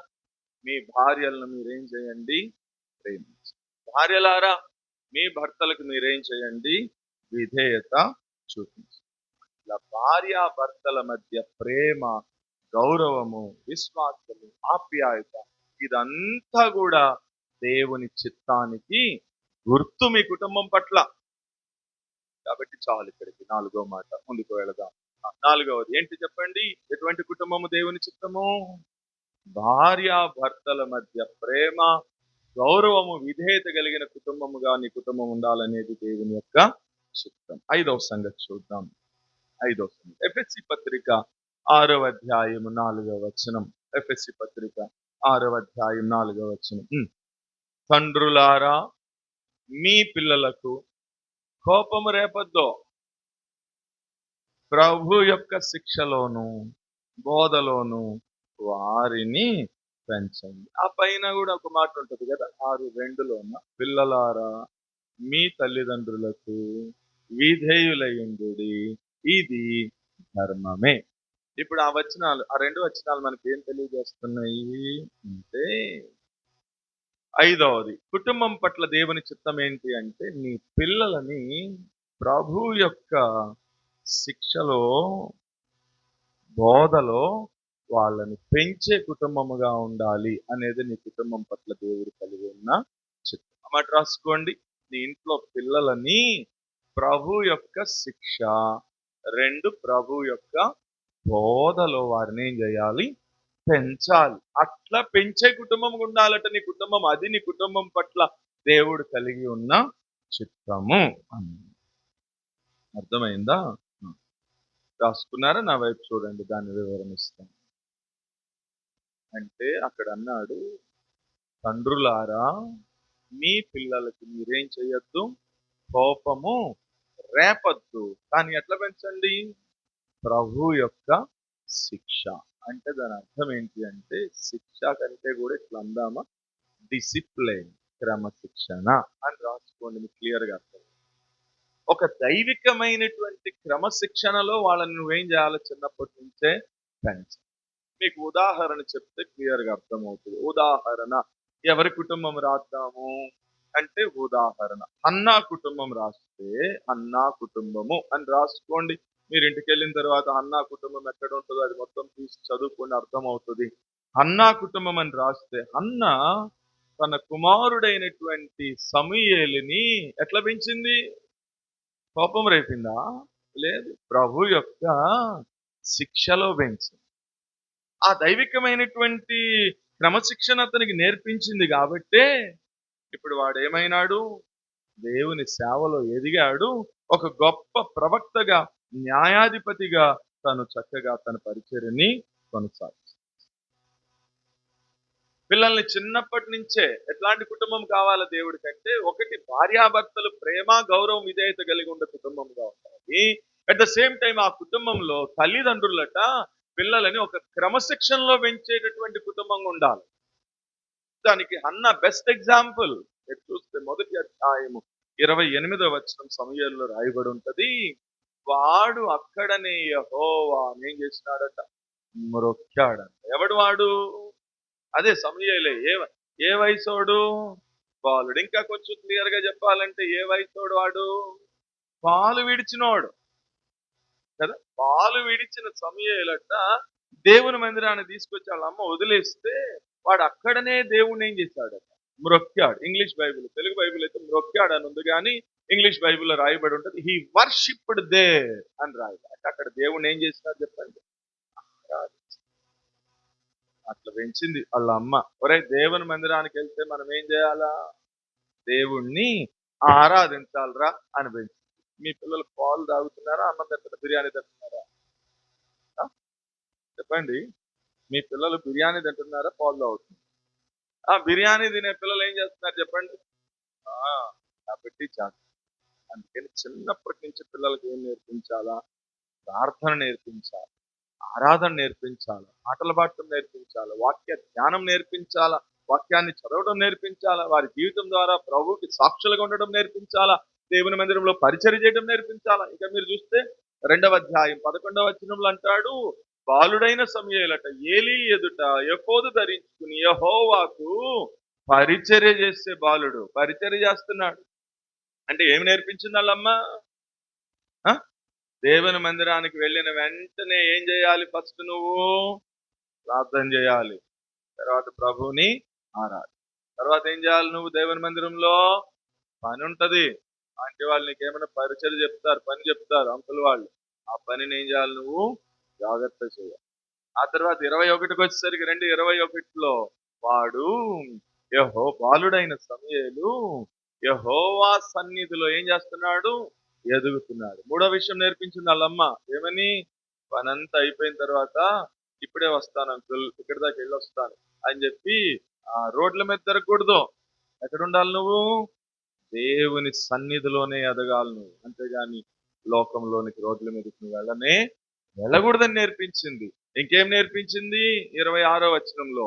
మీ భార్యలను మీరేం చేయండి? ప్రేమించండి. భార్యలారా, మీ భర్తలకు మీరేం చేయండి? విధేయత చూపించండి. ఇలా భార్య భర్తల మధ్య ప్రేమ, గౌరవము, విశ్వాసము, ఆప్యాయత, ఇదంతా కూడా దేవుని చిత్తానికి గుర్తు మీ కుటుంబం పట్ల. కాబట్టి చాలు, ఇక్కడికి నాలుగో మాట, ముందుకు వెళదాం. నాలుగవది ఏంటి చెప్పండి? ఎటువంటి కుటుంబము దేవుని చిత్తము? భార్య భర్తల మధ్య ప్రేమ, గౌరవము, విధేయత కలిగిన కుటుంబముగా నీ కుటుంబం ఉండాలనేది దేవుని యొక్క చిత్తం. ఐదవ సంగతి చూద్దాం. ఐదవ సంగతి ఎఫెసీ పత్రిక 6వ అధ్యాయము 4వ వచనం. ఎఫెసీ పత్రిక 6వ అధ్యాయం 4వ వచనం. తండ్రులారా, మీ పిల్లలకు కోపము రేపొద్దు, ప్రభు యొక్క శిక్షలోను బోధలోను వారిని పెంచండి. ఆ పైన కూడా ఒక మాట ఉంటది కదా, 6:2లోన, పిల్లలారా మీ తల్లిదండ్రులకు విధేయులయుండుడి, ఇది ధర్మమే. ఇప్పుడు ఆ వచనాలు, ఆ రెండు వచనాలు మనకి ఏం తెలియజేస్తున్నాయి అంటే, ఐదవది కుటుంబం పట్ల దేవుని చిత్తం ఏంటి అంటే, నీ పిల్లలని ప్రభు యొక్క శిక్షలో బోధలో వాళ్ళని పెంచే కుటుంబముగా ఉండాలి అనేది నీ కుటుంబం పట్ల దేవుడు కలిగి ఉన్న చిత్తం. అన్నమాట రాసుకోండి. నీ ఇంట్లో పిల్లలని ప్రభు యొక్క శిక్ష, రెండు ప్రభు యొక్క బోధలో వారిని ఏం చేయాలి? పెంచాలి. అట్లా పెంచే కుటుంబం ఉండాలట నీ కుటుంబం. అది నీ కుటుంబం పట్ల దేవుడు కలిగి ఉన్న చిత్తము. అర్థమైందా? రాసుకున్నారా? నా వైపు చూడండి, దాన్ని వివరణిస్తాను. అంటే అక్కడ అన్నాడు, తండ్రులారా మీ పిల్లలకి మీరేం చేయొద్దు? కోపము రేపొద్దు. కానీ ఎట్లా పెంచండి? ప్రభు యొక్క శిక్ష. అంటే దాని అర్థం ఏంటి అంటే, శిక్ష కంటే కూడా ఇట్లా అందామా, డిసిప్లైన్, క్రమశిక్షణ అని రాసుకోండి, మీకు క్లియర్గా అర్థం. ఒక దైవికమైనటువంటి క్రమశిక్షణలో వాళ్ళని నువ్వేం చేయాలి? చిన్నప్పటి నుంచే పెంచాలి. మీకు ఉదాహరణ చెప్తే క్లియర్గా అర్థమవుతుంది. ఉదాహరణ, ఎవరి కుటుంబం రాద్దాము అంటే, ఉదాహరణ అన్నా కుటుంబం రాస్తే, అన్నా కుటుంబము అని రాసుకోండి. మీరు ఇంటికి వెళ్ళిన తర్వాత అన్నా కుటుంబం ఎక్కడ ఉంటుందో అది మొత్తం తీసి చదువుకొని అర్థమవుతుంది. అన్నా కుటుంబం అని రాస్తే, అన్న తన కుమారుడైనటువంటి సమూయేలుని ఎట్లా పెంచింది? కోపం రేపిందా? లేదు, ప్రభు యొక్క శిక్షలో పెంచింది. ఆ దైవికమైనటువంటి క్రమశిక్షణ అతనికి నేర్పించింది కాబట్టే ఇప్పుడు వాడు ఏమైనాడు? దేవుని సేవలో ఎదిగాడు. ఒక గొప్ప ప్రవక్తగా, న్యాయాధిపతిగా తను చక్కగా తన పరిచర్యని కొనసాగించాడు. పిల్లల్ని చిన్నప్పటి నుంచే ఎట్లాంటి కుటుంబం కావాలా దేవుడికంటే, ఒకటి భార్యాభర్తలు ప్రేమ, గౌరవం, విధేయత కలిగి ఉండే కుటుంబంగా ఉండాలి. అట్ ద సేమ్ టైం ఆ కుటుంబంలో తల్లిదండ్రులట పిల్లలని ఒక క్రమశిక్షణలో పెంచేటటువంటి కుటుంబంగా ఉండాలి. దానికి హన్న బెస్ట్ ఎగ్జాంపుల్. మీరు చూస్తే మొదటి అధ్యాయము 28వ వచనం సమూయేలులో రాయబడి ఉంటది. వాడు అక్కడనే యెహోవాను ఏం చేసినాడట? మ్రొక్కాడంట. ఎవడు వాడు? అదే సమూయేలే. ఏ వయసోడు? బాలుడు. ఇంకా కొంచెం క్లియర్ గా చెప్పాలంటే ఏ వయసోడు వాడు? పాలు విడిచినోడు కదా. పాలు విడిచిన సమూయేలట దేవుని మందిరాన్ని తీసుకొచ్చి వాళ్ళ అమ్మ వదిలేస్తే వాడు అక్కడనే దేవుణ్ణి ఏం చేశాడట? మ్రొక్కాడు. ఇంగ్లీష్ బైబిల్, తెలుగు బైబిల్ అయితే మ్రొక్కాడు అని ఉంది, కానీ ఇంగ్లీష్ బైబిల్లో రాయబడి ఉంటుంది హీ వర్షిప్డ్ దేర్ అని రాయబడి. అక్కడ దేవుణ్ణి ఏం చేసినాడు చెప్పండి? అట్లా పెంచింది వాళ్ళ అమ్మ. ఒరే, దేవుని మందిరానికి వెళ్తే మనం ఏం చేయాలా? దేవుణ్ణి ఆరాధించాలరా అని పెంచింది. మీ పిల్లలు పాలు తాగుతున్నారా? అన్నం తింటారా? బిర్యానీ తింటున్నారా? చెప్పండి. మీ పిల్లలు బిర్యానీ తింటున్నారా? పాలు తాగుతున్నారు? బిర్యానీ తినే పిల్లలు ఏం చేస్తున్నారు చెప్పండి? పెట్టి చాలు. అందుకని చిన్నప్పటి నుంచి పిల్లలకి ఏం నేర్పించాలా? ప్రార్థన నేర్పించాలి, ఆరాధన నేర్పించాలి, ఆటల పాటలు నేర్పించాలి, వాక్య ధ్యానం నేర్పించాలా, వాక్యాన్ని చదవడం నేర్పించాలా, వారి జీవితం ద్వారా ప్రభువుకి సాక్షులుగా ఉండడం నేర్పించాలా, దేవుని మందిరంలో పరిచర్య చేయడం నేర్పించాలా. ఇక మీరు చూస్తే 2వ అధ్యాయం 11వ వచనంలో అంటాడు, బాలుడైన సమూయేలట ఏలీ ఎదుట ఎఫోదు ధరించుకుని యెహోవాకు పరిచర్య చేసే బాలుడు. పరిచర్య చేస్తున్నాడు అంటే ఏమి నేర్పించింది వాళ్ళమ్మ? దేవుని మందిరానికి వెళ్ళిన వెంటనే ఏం చేయాలి? ఫస్ట్ నువ్వు ప్రార్థన చేయాలి, తర్వాత ప్రభువుని ఆరాధన, తర్వాత ఏం చేయాలి? నువ్వు దేవుని మందిరంలో పని ఉంటది. అంటే వాళ్ళు నీకేమైనా పరిచయం చెప్తారు, పని చెప్తారు అంకుల్ వాళ్ళు. ఆ పనిని ఏం చేయాలి? నువ్వు జాగ్రత్త చేయాలి. ఆ తర్వాత 21కి వచ్చేసరికి 2:21లో వాడు బాలుడైన సమూయేలు యెహోవా సన్నిధిలో ఏం చేస్తున్నాడు? ఎదుగుతున్నాడు. 3వ విషయం నేర్పించింది వాళ్ళమ్మ. ఏమని? పనంతా అయిపోయిన తర్వాత ఇప్పుడే వస్తాను అంకుల్, ఇక్కడి దాకా వెళ్ళి వస్తాను అని చెప్పి రోడ్ల మీద తిరగకూడదు. ఎక్కడ ఉండాలి నువ్వు? దేవుని సన్నిధిలోనే ఎదగాలి నువ్వు. అంతేగాని లోకంలోనికి రోడ్ల మీదకి నువ్వు వెళ్ళకూడదని నేర్పించింది. ఇంకేం నేర్పించింది? 26వ వచనంలో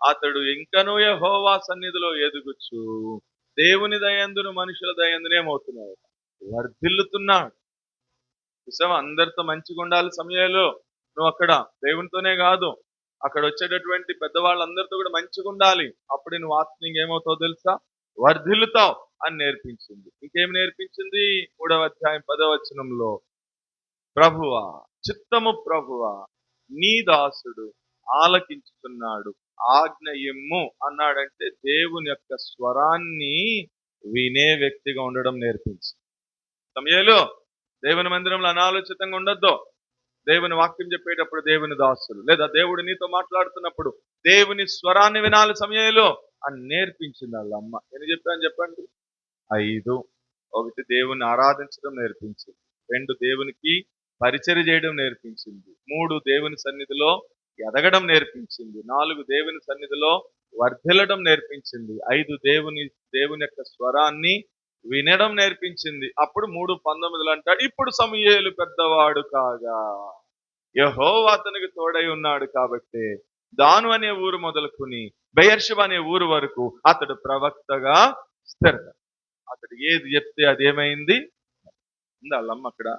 అతడు ఇంకనూ యెహోవా సన్నిధిలో ఎదుగుచు దేవుని దయందును మనుషుల దయందును ఏమవుతున్నాడు? వర్ధిల్లుతున్నాడు. చూసావా? అందరితో మంచిగా ఉండాలి సమయంలో. నువ్వు అక్కడ దేవునితోనే కాదు, అక్కడ వచ్చేటటువంటి పెద్దవాళ్ళందరితో కూడా మంచిగా ఉండాలి. అప్పుడే నువ్వు ఆత్మీయంగా ఏమవుతావు తెలుసా? వర్ధిల్లుతావు అని నేర్పించింది. ఇంకేం నేర్పించింది? 3వ అధ్యాయం 10వ వచనంలో ప్రభువా, చిత్తము ప్రభువా, నీ దాసుడు ఆలకించుతున్నాడు, ఆజ్ఞ ఇమ్ము అన్నాడంటే దేవుని యొక్క స్వరాన్ని వినే వ్యక్తిగా ఉండడం నేర్పించి. సమయంలో దేవుని మందిరంలో అనాలోచితంగా ఉండొద్దు. దేవుని వాక్యం చెప్పేటప్పుడు దేవుని దాసులు, లేదా దేవుడు నీతో మాట్లాడుతున్నప్పుడు దేవుని స్వరాన్ని వినాలి సమయంలో అని నేర్పించింది వాళ్ళ అమ్మ. నేను చెప్పాను చెప్పండి? 5. 1 దేవుని ఆరాధించడం నేర్పించింది, 2 దేవునికి పరిచర్య చేయడం నేర్పించింది, 3 దేవుని సన్నిధిలో ఎదగడం నేర్పించింది, 4 దేవుని సన్నిధిలో వర్ధిల్లడం నేర్పించింది, 5 దేవుని యొక్క స్వరాన్ని వినడం నేర్పించింది. అప్పుడు 3:19 అంటాడు, ఇప్పుడు సమూయేలు పెద్దవాడు కాగా యెహోవా అతనికి తోడై ఉన్నాడు కాబట్టి దాను అనే ఊరు మొదలుకొని బెయర్షెబా అనే ఊరు వరకు అతడు ప్రవక్తగా స్థిరత. అతడు ఏది చెప్తే అదేమైంది? ఉంది వాళ్ళమ్మ అక్కడ?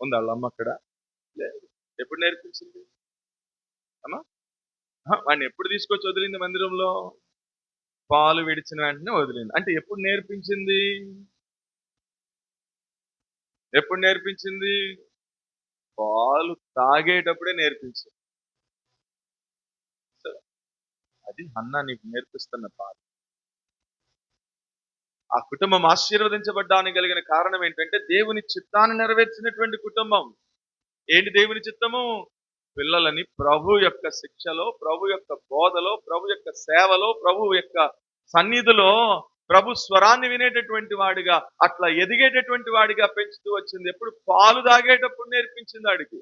ఉంది వాళ్ళమ్మ అక్కడ? లేదు. ఎప్పుడు నేర్పించింది అమ్మా? వాడిని ఎప్పుడు తీసుకొచ్చి వదిలింది మందిరంలో? పాలు విడిచిన వెంటనే వదిలింది. అంటే ఎప్పుడు నేర్పించింది? ఎప్పుడు నేర్పించింది? పాలు తాగేటప్పుడే నేర్పించింది. అది హన్నా నీకు నేర్పిస్తున్న పాలు. ఆ కుటుంబం ఆశీర్వదించబడ్డానికి కలిగిన కారణం ఏంటంటే దేవుని చిత్తాన్ని నెరవేర్చినటువంటి కుటుంబం. ఏంటి దేవుని చిత్తము? పిల్లలని ప్రభు యొక్క శిక్షలో, ప్రభు యొక్క బోధలో, ప్రభు యొక్క సేవలో, ప్రభు యొక్క సన్నిధిలో ప్రభు స్వరాన్ని వినేటటువంటి వాడిగా, అట్లా ఎదిగేటటువంటి వాడిగా పెంచుతూ వచ్చింది. ఎప్పుడు? పాలు తాగేటప్పుడు నేర్పించింది వాడికి.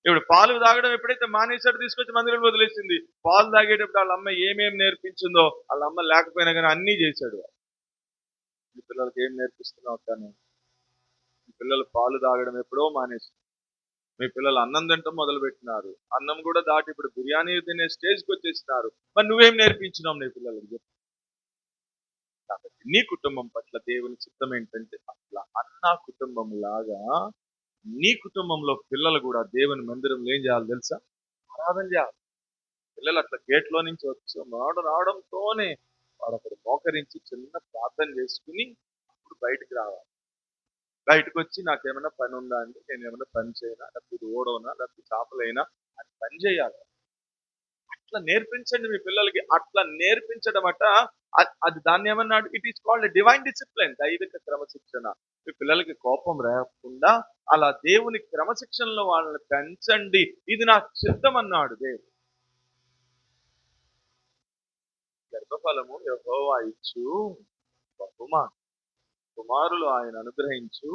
ఇప్పుడు పాలు తాగడం ఎప్పుడైతే మానేసాడు తీసుకొచ్చి మందిరంలో వదిలేసింది. పాలు తాగేటప్పుడు వాళ్ళ అమ్మ ఏమేమి నేర్పించిందో వాళ్ళ అమ్మ లేకపోయినా కానీ అన్నీ చేశాడు. మీ పిల్లలకి ఏం నేర్పిస్తున్నావు కానీ మీ పిల్లలు పాలు తాగడం ఎప్పుడో మానేసి మీ పిల్లలు అన్నం తింటం మొదలు పెట్టినారు. అన్నం కూడా దాటి ఇప్పుడు బిర్యానీ తినే స్టేజ్కి వచ్చేసినారు. మరి నువ్వేం నేర్పించినావు నీ పిల్లలకి చెప్పు. కాబట్టి నీ కుటుంబం పట్ల దేవుని చిత్తం ఏంటంటే అట్లా అన్న కుటుంబం లాగా నీ కుటుంబంలో పిల్లలు కూడా దేవుని మందిరంలో ఏం చేయాలి తెలుసా? ఆరాధన చేయాలి. పిల్లలు అట్లా గేట్లో నుంచి వచ్చి రావడంతోనే వాడు అక్కడ మోకరించి చిన్న ప్రార్థన చేసుకుని అప్పుడు బయటికి రావాలి. బయటకు వచ్చి నాకేమైనా పని ఉందా అండి, నేను ఏమైనా పని చేయనా, లేకపోతే ఇది ఓడవనా, లేకపోతే చేపలైనా అని పని చేయాలి. అట్లా నేర్పించండి మీ పిల్లలకి. అట్లా నేర్పించడం అట అది దాన్ని ఏమన్నాడు, it is called divine discipline, దైవిక క్రమశిక్షణ. మీ పిల్లలకి కోపం రాకుండా అలా దేవుని క్రమశిక్షణలో వాళ్ళని పెంచండి, ఇది నాకు చిత్తం అన్నాడు దేవుడు. గర్భఫలము యెహోవా ఇచ్చు బహుమానం, కుమారులు ఆయన అనుగ్రహించు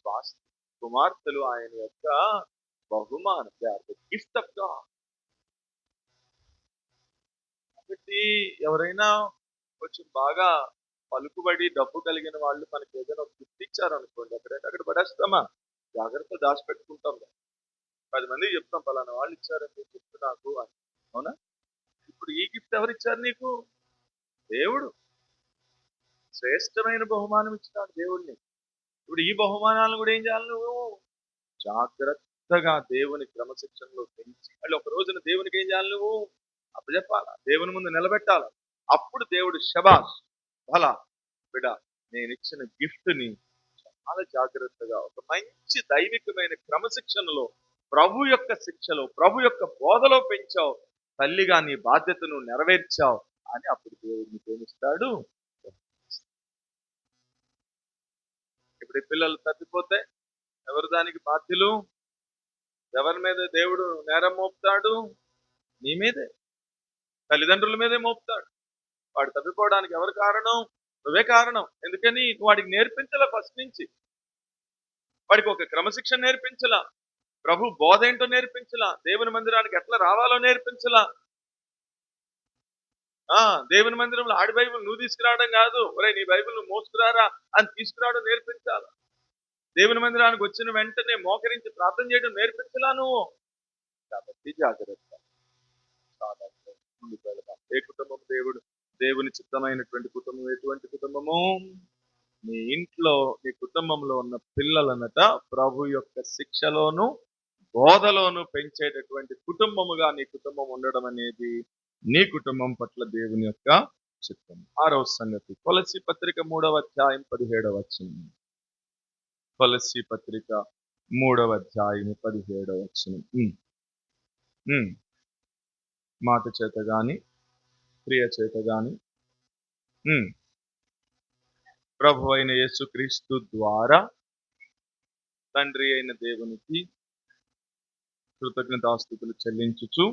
స్వాస్థ్యం, కుమార్తెలు ఆయన యొక్క బహుమానం, గిఫ్ట్ ఆఫ్ గాడ్. కాబట్టి ఎవరైనా కొంచెం బాగా పలుకుబడి డబ్బు కలిగిన వాళ్ళు మనకి ఏదైనా గిఫ్ట్ ఇచ్చారనుకోండి, అక్కడ పడేస్తామా? జాగ్రత్త దాచిపెట్టుకుంటాం. 10 మందికి చెప్తాం పలానా వాళ్ళు ఇచ్చారండి గిఫ్ట్ నాకు అని. అవునా? ఇప్పుడు ఈ గిఫ్ట్ ఎవరు ఇచ్చారు నీకు? దేవుడు శ్రేష్టమైన బహుమానం ఇచ్చినాడు దేవుడిని. ఇప్పుడు ఈ బహుమానాలను కూడా ఏం చేయాలి నువ్వు? జాగ్రత్తగా దేవుని క్రమశిక్షణలో పెంచి మళ్ళీ ఒక రోజున దేవునికి ఏం చేయాలి నువ్వు? అప్పచెప్పాలా, దేవుని ముందు నిలబెట్టాలి. అప్పుడు దేవుడు శబాష్ భలా బిడ, నేను ఇచ్చిన గిఫ్ట్ ని చాలా జాగ్రత్తగా ఒక మంచి దైవికమైన క్రమశిక్షణలో ప్రభు యొక్క శిక్షలో ప్రభు యొక్క బోధలో పెంచావు, తల్లిగా నీ బాధ్యతను నెరవేర్చావు అని అప్పుడు దేవుడిని ప్రేమిస్తాడు. ఇప్పుడు ఈ పిల్లలు తప్పిపోతే ఎవరు దానికి బాధ్యులు? ఎవరి మీద దేవుడు నేరం మోపుతాడు? నీ మీదే, తల్లిదండ్రుల మీదే మోపుతాడు. వాడు తప్పిపోవడానికి ఎవరు కారణం? నువ్వే కారణం. ఎందుకని? వాడికి నేర్పించలా ఫస్ట్ నుంచి. వాడికి ఒక క్రమశిక్షణ నేర్పించలా, ప్రభు బోధ ఏంటో నేర్పించలా, దేవుని మందిరానికి ఎట్లా రావాలో నేర్పించలా. దేవుని మందిరంలో ఆడి బైబిల్ నువ్వు తీసుకురావడం కాదు, ఒరే నీ బైబిల్ నువ్వు మోసుకురారా అని తీసుకురావడం నేర్పించాలి. దేవుని మందిరానికి వచ్చిన వెంటనే మోకరించి ప్రార్థన చేయడం నేర్పించలా నువ్వు. కాబట్టి జాగ్రత్త. ముందుకు వెళదాం. ఏ కుటుంబం దేవుని చిత్తమైనటువంటి కుటుంబం ఎటువంటి కుటుంబము? నీ ఇంట్లో నీ కుటుంబంలో ఉన్న పిల్లలనట ప్రభు యొక్క శిక్షలోను బోధలోను పెంచేటటువంటి కుటుంబముగా నీ కుటుంబం ఉండడం అనేది నీ కుటుంబం పట్ల దేవుని యొక్క చిత్తం. 6వ సంగతి, కొలస్సీ పత్రిక 3వ అధ్యాయం 17వ వచనం. కొలస్సీ పత్రిక 3వ అధ్యాయం 17వ వచనం. మాట చేత గాని క్రియ చేత గాని ప్రభు అయిన యేసుక్రీస్తు ద్వారా తండ్రి అయిన దేవునికి కృతజ్ఞతాస్తుతులు చెల్లించుచు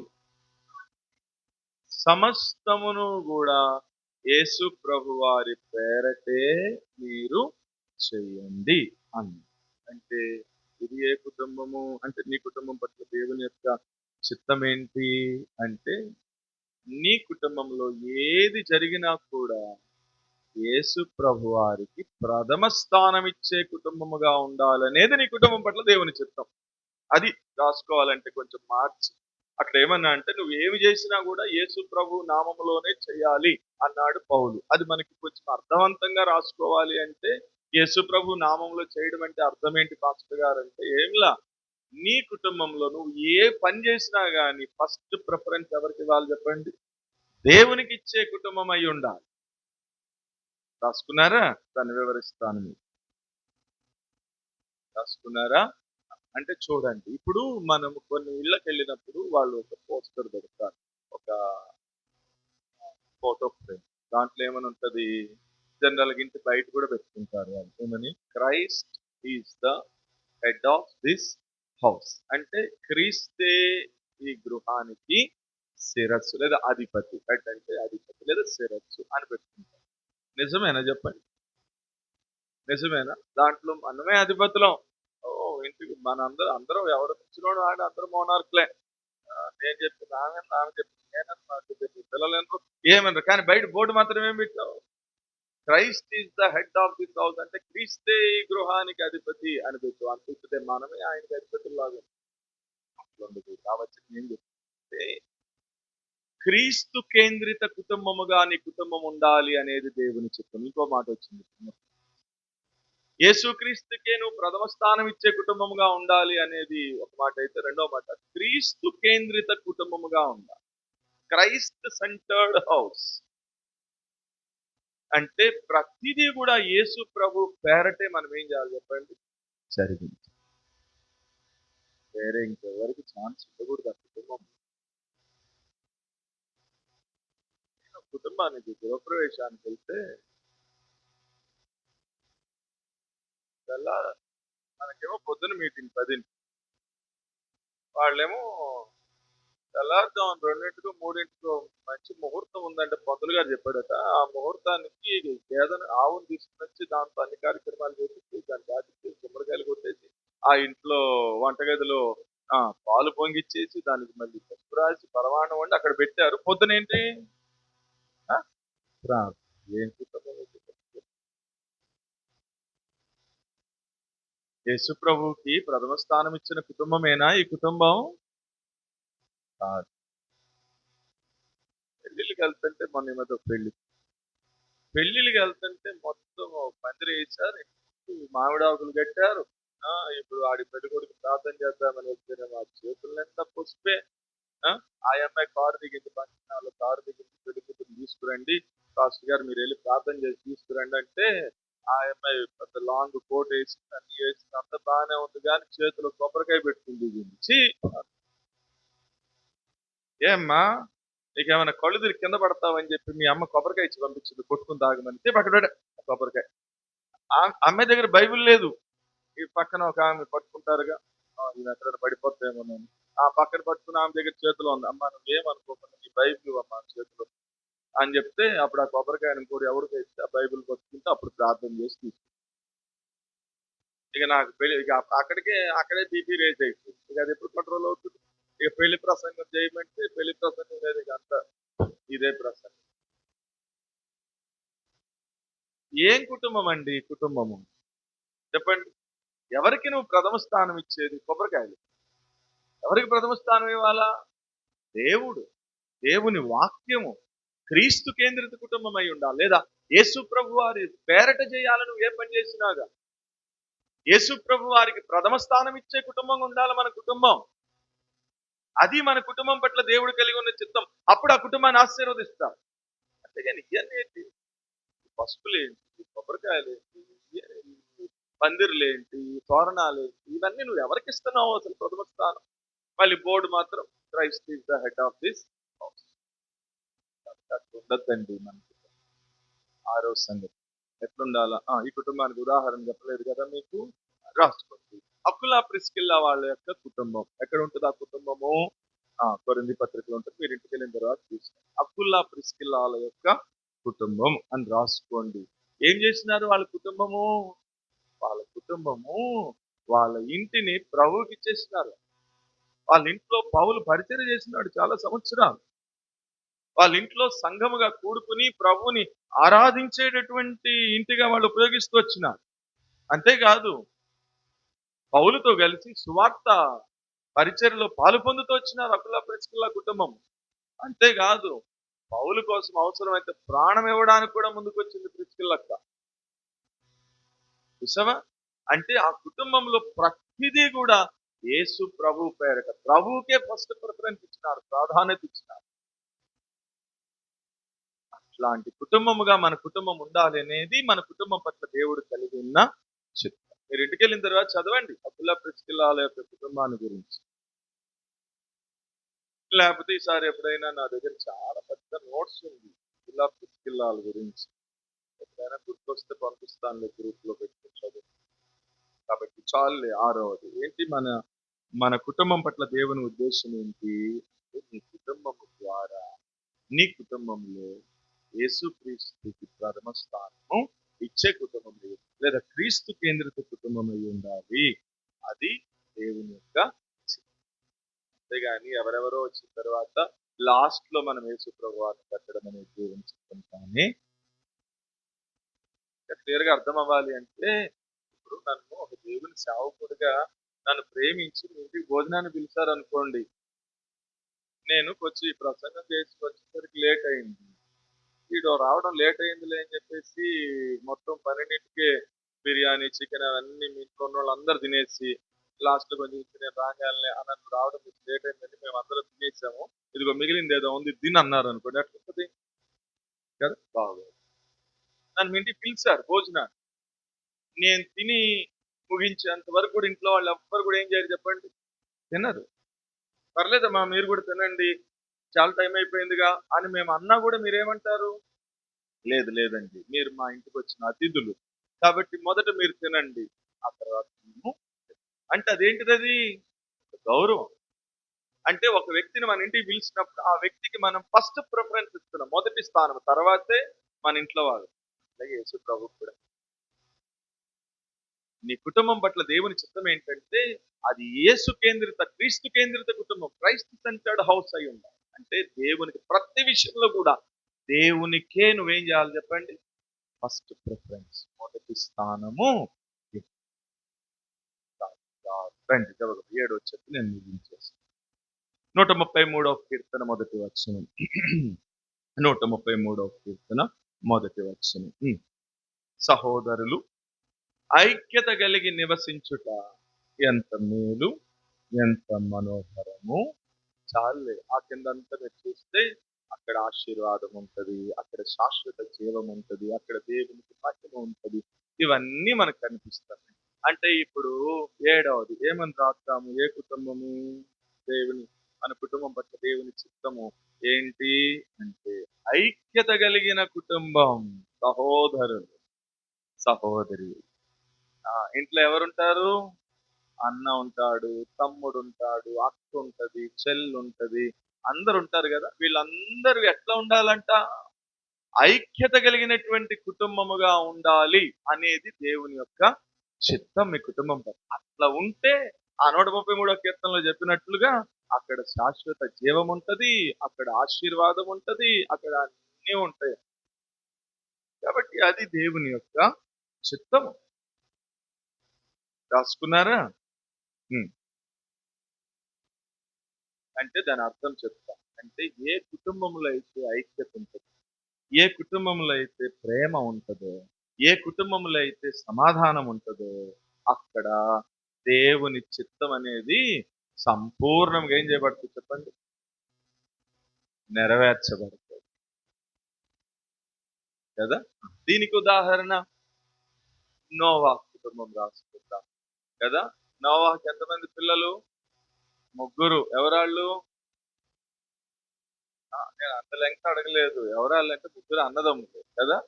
సమస్తమును కూడా యేసు ప్రభు వారి పేరటే మీరు చెయ్యండి అని. అంటే ఇది ఏ కుటుంబము అంటే నీ కుటుంబం పట్ల దేవుని యొక్క చిత్తం ఏంటి అంటే నీ కుటుంబంలో ఏది జరిగినా కూడా యేసు ప్రభు వారికి ప్రథమ స్థానం ఇచ్చే కుటుంబముగా ఉండాలనేది నీ కుటుంబం పట్ల దేవుని చిత్తం. అది రాసుకోవాలంటే కొంచెం మార్చి అక్కడ ఏమన్నా అంటే నువ్వు ఏమి చేసినా కూడా యేసు ప్రభు నామములోనే చేయాలి అన్నాడు పౌలు. అది మనకి కొంచెం అర్థవంతంగా రాసుకోవాలి అంటే యేసు ప్రభు నామంలో చేయడం అంటే అర్థం ఏంటి పాస్టర్ గారు అంటే ఏంలా, నీ కుటుంబంలో నువ్వు ఏ పని చేసినా గానీ ఫస్ట్ ప్రిఫరెన్స్ ఎవరికి ఇవ్వాలి చెప్పండి? దేవునికి ఇచ్చే కుటుంబం అయి ఉండాలి. రాసుకున్నారా? దాన్ని వివరిస్తాను. మీకు రాసుకున్నారా? అంటే చూడండి, ఇప్పుడు మనం కొన్ని ఇళ్ళకి వెళ్ళినప్పుడు వాళ్ళు ఒక పోస్టర్ పెడతారు, ఒక ఫోటో ఫ్రేమ్. దాంట్లో ఏమని ఉంటది? జనరల్ గా ఇంటి బయట కూడా పెట్టుకుంటారు వాళ్ళు. ఏమని? Christ is the head of this house. అంటే క్రీస్తే ఈ గృహానికి శిరస్సు లేదా అధిపతి. హెడ్ అంటే అధిపతి లేదా శిరస్సు అని పెట్టుకుంటారు. నిజమేనా చెప్పండి? నిజమేనా? దాంట్లో మనమే అధిపతులం. ఇంటికి అందరం ఎవరు పిచ్చినోడు ఆడు అందరూ మోనార్కులే. నేను చెప్పింది ఆమె చెప్పింది నేను పిల్లలు ఏమన్నారు, కానీ బయట బోర్డు మాత్రం ఏం పెట్టావు, Christ is the head of this house, అంటే క్రీస్తే ఈ గృహానికి అధిపతి అని పెట్టు. అనిపిస్తే మనమే ఆయనకి అధిపతులు లాగా ఉండదు. కాబట్టి ఏం చెప్తే క్రీస్తు కేంద్రిత కుటుంబముగా నీ కుటుంబం ఉండాలి అనేది దేవుని చిత్తం. ఇంకో మాట వచ్చింది, యేసుక్రీస్తుకే నువ్వు ప్రథమ స్థానం ఇచ్చే కుటుంబముగా ఉండాలి అనేది ఒక మాట అయితే, రెండో మాట క్రీస్తు కేంద్రిత కుటుంబముగా ఉండాలి. క్రైస్ట్ సెంటర్డ్ హౌస్ అంటే ప్రతిదీ కూడా యేసు ప్రభు పేరటే మనం ఏం చేయాలి చెప్పండి, జరిగింది. వేరే ఇంకెవరికి ఛాన్స్ ఉండకూడదు. కుటుంబానికి గృహప్రవేశానికి వెళ్తే మనకేమో పొద్దున మీటింగ్ 10, వాళ్ళేమో తెల్లారుజాము 2 3 మంచి ముహూర్తం ఉందంటే పంతులు గారు చెప్పాడట. ఆ ముహూర్తానికి ఆవును తీసుకుని వచ్చి దాంతో అన్ని కార్యక్రమాలు చేసి దాన్ని దాటించి గుమ్మడికాయలు కొట్టేసి ఆ ఇంట్లో వంటగదిలో పాలు పొంగిచ్చేసి దానికి మళ్ళీ పసుపు రాసి పరమాణం వండి అక్కడ పెట్టారు. పొద్దున ఏంటి యేసు ప్రభువుకి ప్రథమ స్థానం ఇచ్చిన కుటుంబమేనా ఈ కుటుంబం? కాదు. పెళ్లిళ్ళకి వెళ్తుంటే మొన్న ఏమో పెళ్లిళ్ళకి వెళ్తుంటే మొత్తం పందిరి వేశారు, మామిడాకులు కట్టారు. ఇప్పుడు ఆడి పెళ్లి కొడుకు ప్రార్థన చేద్దామని వస్తేనే మా చేతులు ఎంత పుష్పే. ఆ అమ్మాయి కారు దిగింది, పంచనాలు కారు దిగింది, పెళ్లి కూతురు తీసుకురండి, పాస్టర్ గారు మీరు వెళ్ళి ప్రార్థన చేసి తీసుకురండి అంటే ఆ అమ్మాయి పెద్ద లాంగ్ కోట్ వేసి అన్ని వేసి అంత బాగానే ఉంది, కానీ చేతిలో కొబ్బరికాయ పెట్టుకుంది. ఏమ్మా నీకేమైనా కళ్ళు తిరిగి కింద పడతావని చెప్పి మీ అమ్మ కొబ్బరికాయ ఇచ్చి పంపించింది కొట్టుకుని తాగమని. పక్కన కొబ్బరికాయ. అమ్మాయి దగ్గర బైబిల్ లేదు. ఈ పక్కన ఒక ఆమె పట్టుకుంటారుగా, నేను ఎక్కడ పడిపోతామో నేను ఆ పక్కన పట్టుకుని ఆమె దగ్గర చేతిలో ఉంది. అమ్మ నువ్వేమనుకోకుండా ఈ బైబిల్ అమ్మ చేతిలో అని చెప్తే అప్పుడు ఆ కొబ్బరికాయను కూడా ఎవరికి ఇస్తే ఆ బైబిల్ పట్టుకుంటే అప్పుడు ప్రార్థన చేసి తీసుకుంటాం. ఇక నాకు పెళ్లి ఇక అక్కడే బీపీ రేజ్ అయిపోయింది. ఇక అది ఎప్పుడు కంట్రోల్ అవుతుంది? ఇక పెళ్లి ప్రసంగం చేయమంటే పెళ్లి ప్రసంగం లేదు, ఇక అంతా ఇదే ప్రసంగం. ఏం కుటుంబం అండి కుటుంబము చెప్పండి? ఎవరికి నువ్వు ప్రథమ స్థానం ఇచ్చేది? కొబ్బరికాయలు. ఎవరికి ప్రథమ స్థానం ఇవ్వాలా? దేవుడు, దేవుని వాక్యము, క్రీస్తు కేంద్రిత కుటుంబం అయి ఉండాలి. లేదా యేసు ప్రభు వారి పేరట చేయాలని నువ్వు ఏ పని చేసినాగా యేసు ప్రభు వారికి ప్రథమ స్థానం ఇచ్చే కుటుంబంగా ఉండాలి మన కుటుంబం. అది మన కుటుంబం పట్ల దేవుడు కలిగి ఉన్న చిత్తం. అప్పుడు ఆ కుటుంబాన్ని ఆశీర్వదిస్తాం. అంతేగాని ఇవన్నీ పసుపులేంటి, కొబ్బరికాయలేంటి, పందిరులేంటి, తోరణాలేంటి, ఇవన్నీ నువ్వు ఎవరికి ఇస్తున్నావు అసలు ప్రథమ స్థానం? మళ్ళీ బోర్డు మాత్రం Christ is the head of this house. ఉండద్దండి మనకి. 6వ సంగతి ఎట్లుండాలా? ఈ కుటుంబానికి ఉదాహరణ చెప్పలేదు కదా మీకు, రాసుకోండి. అకులా ప్రిస్కిల్లా వాళ్ళ యొక్క కుటుంబం ఎక్కడ ఉంటుంది? ఆ కుటుంబము కొరింథీ పత్రికలో ఉంటుంది, మీరు ఇంటికి వెళ్ళిన తర్వాత చూసుకోండి. అకులా ప్రిస్కిల్లాల యొక్క కుటుంబం అని రాసుకోండి. ఏం చేసినారు వాళ్ళ కుటుంబము? వాళ్ళ ఇంటిని ప్రభువుకి ఇచ్చేసినారు. వాళ్ళ ఇంట్లో పౌలు పరిచర్య చేసినాడు చాలా సంవత్సరాలు. వాళ్ళ ఇంట్లో సంఘముగా కూడుకుని ప్రభువుని ఆరాధించేటటువంటి ఇంటిగా వాళ్ళు ఉపయోగిస్తూ వచ్చినారు. అంతేకాదు పౌలుతో కలిసి సువార్త పరిచర్యలో పాలు పొందుతూ వచ్చినారు అకులా ప్రిస్కిల్లా కుటుంబం. అంతేకాదు పౌలు కోసం అవసరమైతే ప్రాణం ఇవ్వడానికి కూడా ముందుకు వచ్చింది ప్రిస్కిల్లక్క. చూసావా? అంటే ఆ కుటుంబంలో ప్రతిదీ కూడా యేసు ప్రభు పేరట ప్రభువుకే ఫస్ట్ ప్రిఫరెన్స్ ఇచ్చినారు, ప్రాధాన్యత ఇచ్చినారు. అట్లాంటి కుటుంబముగా మన కుటుంబం ఉండాలి అనేది మన కుటుంబం పట్ల దేవుడు కలిగి ఉన్న చిత్తం. మీరు ఇంటికి వెళ్ళిన తర్వాత చదవండి అకులా ప్రిస్కిల్లాల యొక్క కుటుంబాన్ని గురించి. లేకపోతే ఈసారి ఎప్పుడైనా నా దగ్గర చాలా పెద్ద నోట్స్ ఉంది అకులా ప్రిస్కిల్లాల గురించి, ఎప్పుడైనా గుర్తొస్తే పంపిస్తాను గ్రూప్ లో పెట్టుకుని చదువు. కాబట్టి చాలులే. 6వది ఏంటి? మన కుటుంబం పట్ల దేవుని ఉద్దేశం ఏంటి? నీ కుటుంబం ద్వారా నీ కుటుంబంలో యేసుక్రీస్తుకి ప్రథమ స్థానము ఇచ్చే కుటుంబం లేదా క్రీస్తు కేంద్రిత కుటుంబం అయి ఉండాలి. అది దేవుని యొక్క చిత్తం. అంతేగాని ఎవరెవరో వచ్చిన తర్వాత లాస్ట్ లో మనం యేసు ప్రభువాన్ని పెట్టడం అనేది దేవుని చిత్తం. కానీ క్లియర్ గా అర్థం అవ్వాలి అంటే, ఇప్పుడు నన్ను ఒక దేవుని సేవకుడిగా నన్ను ప్రేమించి మీ ఇంటికి భోజనాన్ని పిలిచారు అనుకోండి, నేను కొంచెం ఈ ప్రసంగం చేసి వచ్చేసరికి లేట్ అయింది, వీడు రావడం లేట్ అయిందిలే అని చెప్పేసి మొత్తం 12కే బిర్యానీ చికెన్ అవన్నీ మీ ఇంట్లో ఉన్న వాళ్ళందరూ తినేసి లాస్ట్ లో కొంచెం నేను రాగానే అన్నట్టు రావడం లేట్ అయిందని మేము అందరం తినేసాము, ఇదిగో మిగిలింది ఏదో ఉంది తిని అన్నారు అనుకోండి, అట్లా కదా బాగోదు. నన్ను మీ ఇంటికి పిలిచారు భోజనాన్ని, నేను తిని ముగించేంత వరకు కూడా ఇంట్లో వాళ్ళు ఎవ్వరు కూడా ఏం చేయరు చెప్పండి, తినరు. పర్లేదమ్మా మీరు కూడా తినండి, చాలా టైం అయిపోయిందిగా అని మేము అన్నా కూడా మీరేమంటారు, లేదు లేదండి మీరు మా ఇంటికి వచ్చిన అతిథులు కాబట్టి మొదట మీరు తినండి, ఆ తర్వాత మేము. అంటే అదేంటిది, అది గౌరవం. అంటే ఒక వ్యక్తిని మన ఇంటికి పిలిచినప్పుడు ఆ వ్యక్తికి మనం ఫస్ట్ ప్రిఫరెన్స్ ఇస్తున్నాం, మొదటి స్థానం, తర్వాతే మన ఇంట్లో వాళ్ళు. అలాగే యేసు ప్రభు కూడా నీ కుటుంబం పట్ల దేవుని చిత్తం ఏంటంటే అది యేసు కేంద్రిత, క్రీస్తు కేంద్రిత కుటుంబం, క్రైస్తు సెంటర్డ్ హౌస్ అయి ఉండాలి. అంటే దేవునికి ప్రతి విషయంలో కూడా దేవునికే నువ్వేం చేయాలి చెప్పండి, ఫస్ట్ ప్రిఫరెన్స్, మొదటి స్థానము ఇవ్వాలి. రండి చదువు 7వ చెప్పి నేను ముగించేస్తాను. 133వ కీర్తన మొదటి వచనం. 133వ కీర్తన మొదటి వచనం. సహోదరులు ఐక్యత కలిగి నివసించుట ఎంత మేలు, ఎంత మనోహరము. చాలే ఆ కిందంతా మీరు చూస్తే అక్కడ ఆశీర్వాదం ఉంటది, అక్కడ శాశ్వత జీవం ఉంటది, అక్కడ దేవునికి మహిమ ఉంటది, ఇవన్నీ మనకు కనిపిస్తాయి. అంటే ఇప్పుడు 7వది ఏమని రాస్తాము, ఏ కుటుంబము, దేవుని, మన కుటుంబం పట్ల దేవుని చిత్తము ఏంటి అంటే ఐక్యత కలిగిన కుటుంబం, సహోదరులు సహోదరి. ఇంట్లో ఎవరుంటారు, అన్న ఉంటాడు, తమ్ముడు ఉంటాడు, అక్క ఉంటది, చెల్లి ఉంటది, అందరు ఉంటారు కదా. వీళ్ళందరూ ఎట్లా ఉండాలంట, ఐక్యత కలిగినటువంటి కుటుంబముగా ఉండాలి అనేది దేవుని యొక్క చిత్తం మీ కుటుంబం పట్ల. అట్లా ఉంటే ఆ 133వ కీర్తనలో చెప్పినట్లుగా అక్కడ శాశ్వత జీవం ఉంటది, అక్కడ ఆశీర్వాదం ఉంటది, అక్కడ అన్నీ ఉంటాయి. కాబట్టి అది దేవుని యొక్క చిత్తము. రాసుకున్నారా? అంటే దాని అర్థం చెప్తా. అంటే ఏ కుటుంబంలో అయితే ఐక్యత ఉంటుందో, ఏ కుటుంబంలో అయితే ప్రేమ ఉంటుందో, ఏ కుటుంబంలో అయితే సమాధానం ఉంటుందో అక్కడ దేవుని చిత్తం అనేది సంపూర్ణంగా ఏం చేయబడుతుంది చెప్పండి, నెరవేర్చబడుతుంది కదా. దీనికి ఉదాహరణ నోవా కుటుంబం రాసుకుంటాం కదా. నోవాకి ఎంతమంది పిల్లలు, ముగ్గురు. ఎవరాళ్ళు, నేను అంత లెంగ్త్ అడగలేదు, ఎవరాళ్ళంటే ముగ్గురు అన్నదమ్ములు కదా.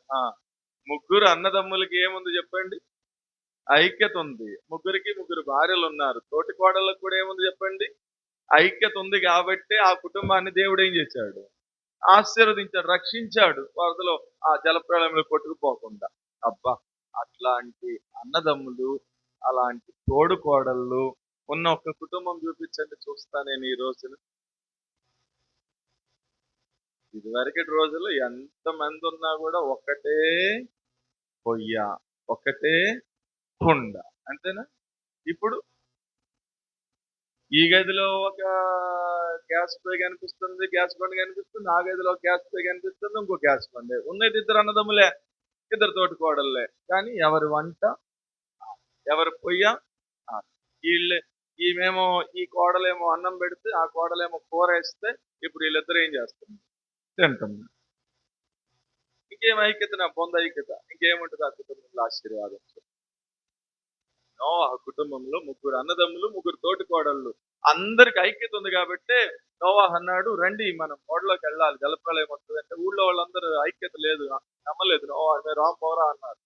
ముగ్గురు అన్నదమ్ములకి ఏముంది చెప్పండి, ఐక్యత ఉంది. ముగ్గురికి ముగ్గురు భార్యలు ఉన్నారు, తోటి కోడళ్ళకు కూడా ఏముంది చెప్పండి, ఐక్యత ఉంది. కాబట్టి ఆ కుటుంబాన్ని దేవుడు ఏం చేశాడు, ఆశీర్వదించాడు, రక్షించాడు, వరదలో ఆ జలప్రళయంలో కొట్టుకుపోకుండా. అబ్బా, అట్లాంటి అన్నదమ్ములు, అలాంటి తోడు కోడళ్ళు ఉన్న ఒక కుటుంబం చూపించండి చూస్తా నేను ఈ రోజున. ఇదివరకటి రోజుల్లో ఎంత మంది ఉన్నా కూడా ఒక్కటే పొయ్య, ఒక్కటే కుండ, అంతేనా. ఇప్పుడు ఈ గదిలో ఒక గ్యాస్ పొయ్యి కనిపిస్తుంది, గ్యాస్ బండ కనిపిస్తుంది, ఆ గదిలో గ్యాస్ పొయ్యి కనిపిస్తుంది, ఇంకో గ్యాస్ బండ. ఉన్నది ఇద్దరు అన్నదమ్ములే, ఇద్దరు తోటి కోడళ్ళే, కానీ ఎవరి వంట, ఎవరి పొయ్య వీళ్ళే. ఈమెమో, ఈ కోడలేమో అన్నం పెడితే, ఆ కోడలేమో కూర వేస్తే ఇప్పుడు వీళ్ళిద్దరు ఏం చేస్తుంది, తింటుంది. ఇంకేం ఐక్యత, నా పొంద ఐక్యత ఇంకేముంటుంది ఆ కుటుంబంలో, ఆశీర్వాదం. నోవహు కుటుంబంలో ముగ్గురు అన్నదమ్ములు, ముగ్గురు తోటి కోడళ్ళు, అందరికి ఐక్యత ఉంది. కాబట్టి నోవాహు అన్నాడు, రండి మనం ఓడలోకి వెళ్ళాలి, జలప్రలయం వస్తుంది అంటే ఊళ్ళో వాళ్ళందరూ ఐక్యత లేదు, నమ్మలేదు, నోవాహు మీరు పోరా అన్నారు.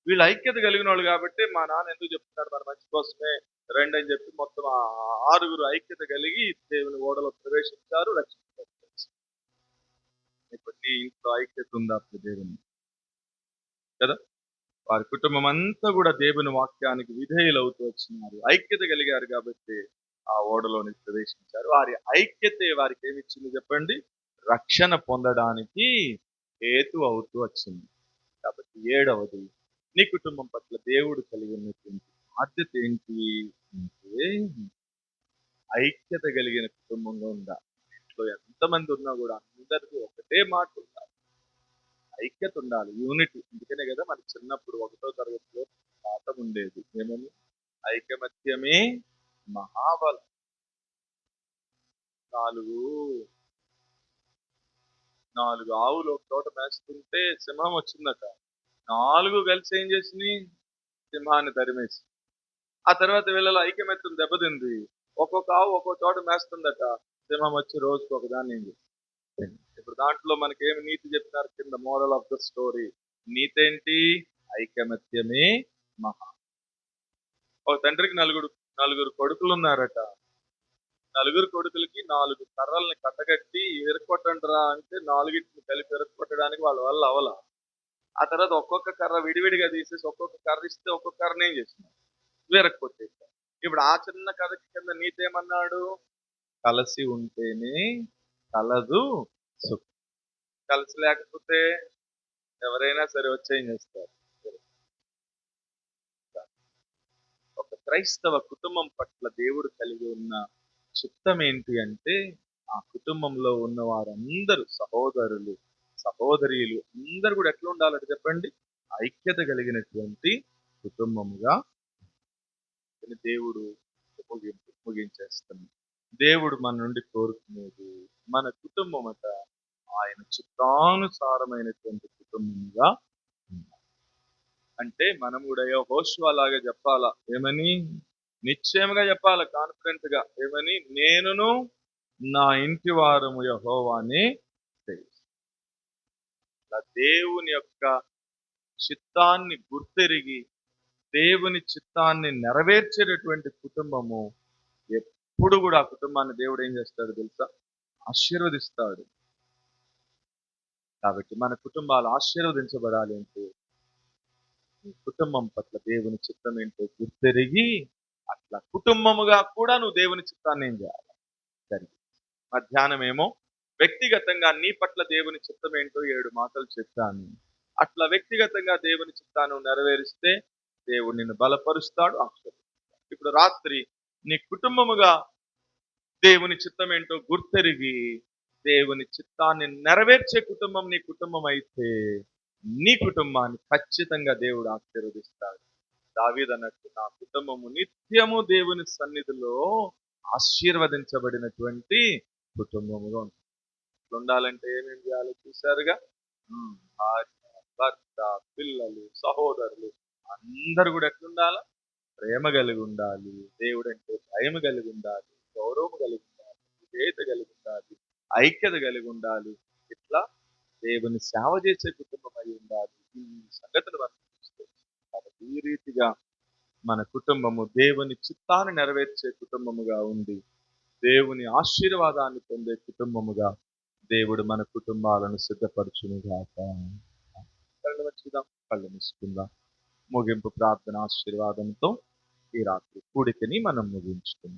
వీళ్ళు ఐక్యత కలిగిన వాళ్ళు కాబట్టి మా నాన్న ఎందుకు చెప్తున్నాడు, మన మంచి కోసమే, రండి అని చెప్పి మొత్తం ఆరుగురు ఐక్యత కలిగి దేవుని ఓడలో ప్రవేశించారు, రక్షించారు. ఇప్పుడు నీ ఇంట్లో ఐక్యత ఉందా దేవుని కదా. వారి కుటుంబం అంతా కూడా దేవుని వాక్యానికి విధేయులవుతూ వచ్చినారు. ఐక్యత కలిగారు కాబట్టి ఆ ఓడలోనికి ప్రవేశించారు. వారి ఐక్యతే వారికి ఏమిచ్చింది చెప్పండి? రక్షణ పొందడానికి హేతు అవుతూ వచ్చింది. కాబట్టి ఏడవది, నీ కుటుంబం పట్ల దేవుడు కలిగి ఉన్నటువంటి బాధ్యత ఏంటి అంటే, ఐక్యత కలిగిన కుటుంబంగా ఉండాలి. ఇంట్లో ఎంతమంది ఉన్నా కూడా అందరికీ ఒకటే మాట ఉండాలి. ఐక్యత ఉండాలి, యూనిటీ. అందుకనే కదా మనకి చిన్నప్పుడు 1వ తరగతిలో పాఠం ఉండేది. ఏమని? ఐకమత్యమే మహాబలం. నాలుగు నాలుగు ఆవులు ఒక చోట మేస్తుంటే సింహం వచ్చిందట. 4 కలిసి ఏం చేసినాయి? సింహాన్ని తరిమేసి. ఆ తర్వాత వీళ్ళలో ఐకమత్యం దెబ్బతింది. ఒక్కొక్క ఆవు ఒక్కో చోట మేస్తుందట. సింహం వచ్చి రోజుకి ఒకదాన్ని ఏం చేసింది. ఇప్పుడు దాంట్లో మనకేమి నీతి చెప్తారు కింద మోరల్ ఆఫ్ ద స్టోరీ? నీతేంటి? ఐకమత్యమే మహా. ఒక తండ్రికి నలుగురు కొడుకులు ఉన్నారట. నలుగురు కొడుకులకి 4 కర్రల్ని కట్టగట్టి ఇరక్కొట్టండిరా అంటే 4టిని కలిపి ఇరక్కొట్టడానికి వాళ్ళ వల్ల అవల. ఆ తర్వాత ఒక్కొక్క కర్ర విడివిడిగా తీసేసి ఒక్కొక్క కర్ర ఇస్తే ఒక్కొక్క కర్రని ఏం చేసినారు? విరక్కొట్టేశారు. ఇప్పుడు ఆ చిన్న కథకి కింద నీతేమన్నాడు? కలిసి ఉంటేనే కలదు సుఖం. కలిసి లేకపోతే ఎవరైనా సరే వచ్చి ఏం చేస్తారు? ఒక క్రైస్తవ కుటుంబం పట్ల దేవుడు కలిగి ఉన్న చిత్తం ఏంటి అంటే, ఆ కుటుంబంలో ఉన్న వారందరూ సహోదరులు, సహోదరీలు అందరూ కూడా ఎట్లా ఉండాలంటే చెప్పండి? ఐక్యత కలిగినటువంటి కుటుంబముగా. దేవుడు ముగించేస్తుంది. దేవుడు మన నుండి కోరుకునేది మన కుటుంబమట ఆయన చిత్తానుసారమైనటువంటి కుటుంబముగా ఉండాలి. అంటే మనం కూడా యెహోషువ లాగా చెప్పాలా. ఏమని? నిశ్చయముగా చెప్పాలి, కాన్ఫిడెంట్ గా. ఏమని? నేనును నా ఇంటి వారము యెహోవాని సేవిస్తాం. దేవుని యొక్క చిత్తాన్ని గుర్తెరిగి దేవుని చిత్తాన్ని నెరవేర్చేటటువంటి కుటుంబము ఎప్పుడు కూడా ఆ కుటుంబాన్ని దేవుడు ఏం చేస్తాడు తెలుసా? ఆశీర్వదిస్తాడు. కాబట్టి మన కుటుంబాలు ఆశీర్వదించబడాలి అంటే నీ కుటుంబం పట్ల దేవుని చిత్తం ఏంటో గుర్తెరిగి అట్లా కుటుంబముగా కూడా నువ్వు దేవుని చిత్తాన్ని ఏం చేయాలి? జరిగి మధ్యాహ్నం ఏమో వ్యక్తిగతంగా నీ పట్ల దేవుని చిత్తం ఏంటో 7 మాటలు చెప్పాను. అట్లా వ్యక్తిగతంగా దేవుని చిత్తాన్ని నెరవేరిస్తే దేవుడు నిన్ను బలపరుస్తాడు, ఆశీర్వదిస్తాడు. ఇప్పుడు రాత్రి నీ కుటుంబముగా దేవుని చిత్తం ఏంటో గుర్తెరిగి దేవుని చిత్తాన్ని నెరవేర్చే కుటుంబం నీ కుటుంబం అయితే నీ కుటుంబాన్ని ఖచ్చితంగా దేవుడు ఆశీర్వదిస్తాడు. దావీదు అన్నట్టు నా కుటుంబము నిత్యము దేవుని సన్నిధిలో ఆశీర్వదించబడినటువంటి కుటుంబముగా ఉంటుంది. ఉండాలంటే ఏమేం చేయాలో చూశారుగా. భార్య, భర్త, పిల్లలు, సహోదరులు అందరూ కూడా ఎట్లుండాలా? ప్రేమ కలిగి ఉండాలి. దేవుడు అంటే భయం కలిగి ఉండాలి. గౌరవం కలిగి ఉండాలి. విధేయత కలిగి ఉండాలి. ఐక్యత కలిగి ఉండాలి. ఇట్లా దేవుని సేవ చేసే కుటుంబం అయి ఉండాలి. ఈ సంగతులు మనం చూస్తాం. కాబట్టి ఈ రీతిగా మన కుటుంబము దేవుని చిత్తాన్ని నెరవేర్చే కుటుంబముగా ఉంది. దేవుని ఆశీర్వాదాన్ని పొందే కుటుంబముగా దేవుడు మన కుటుంబాలను సిద్ధపరచునుగాక. కళ్ళు మూసుకుందాం, కళ్ళు మూసుకుందాం. ముగింపు ప్రార్థన ఆశీర్వాదంతో ఈ రాత్రి కూడికని మనం ముగించుకుందాం.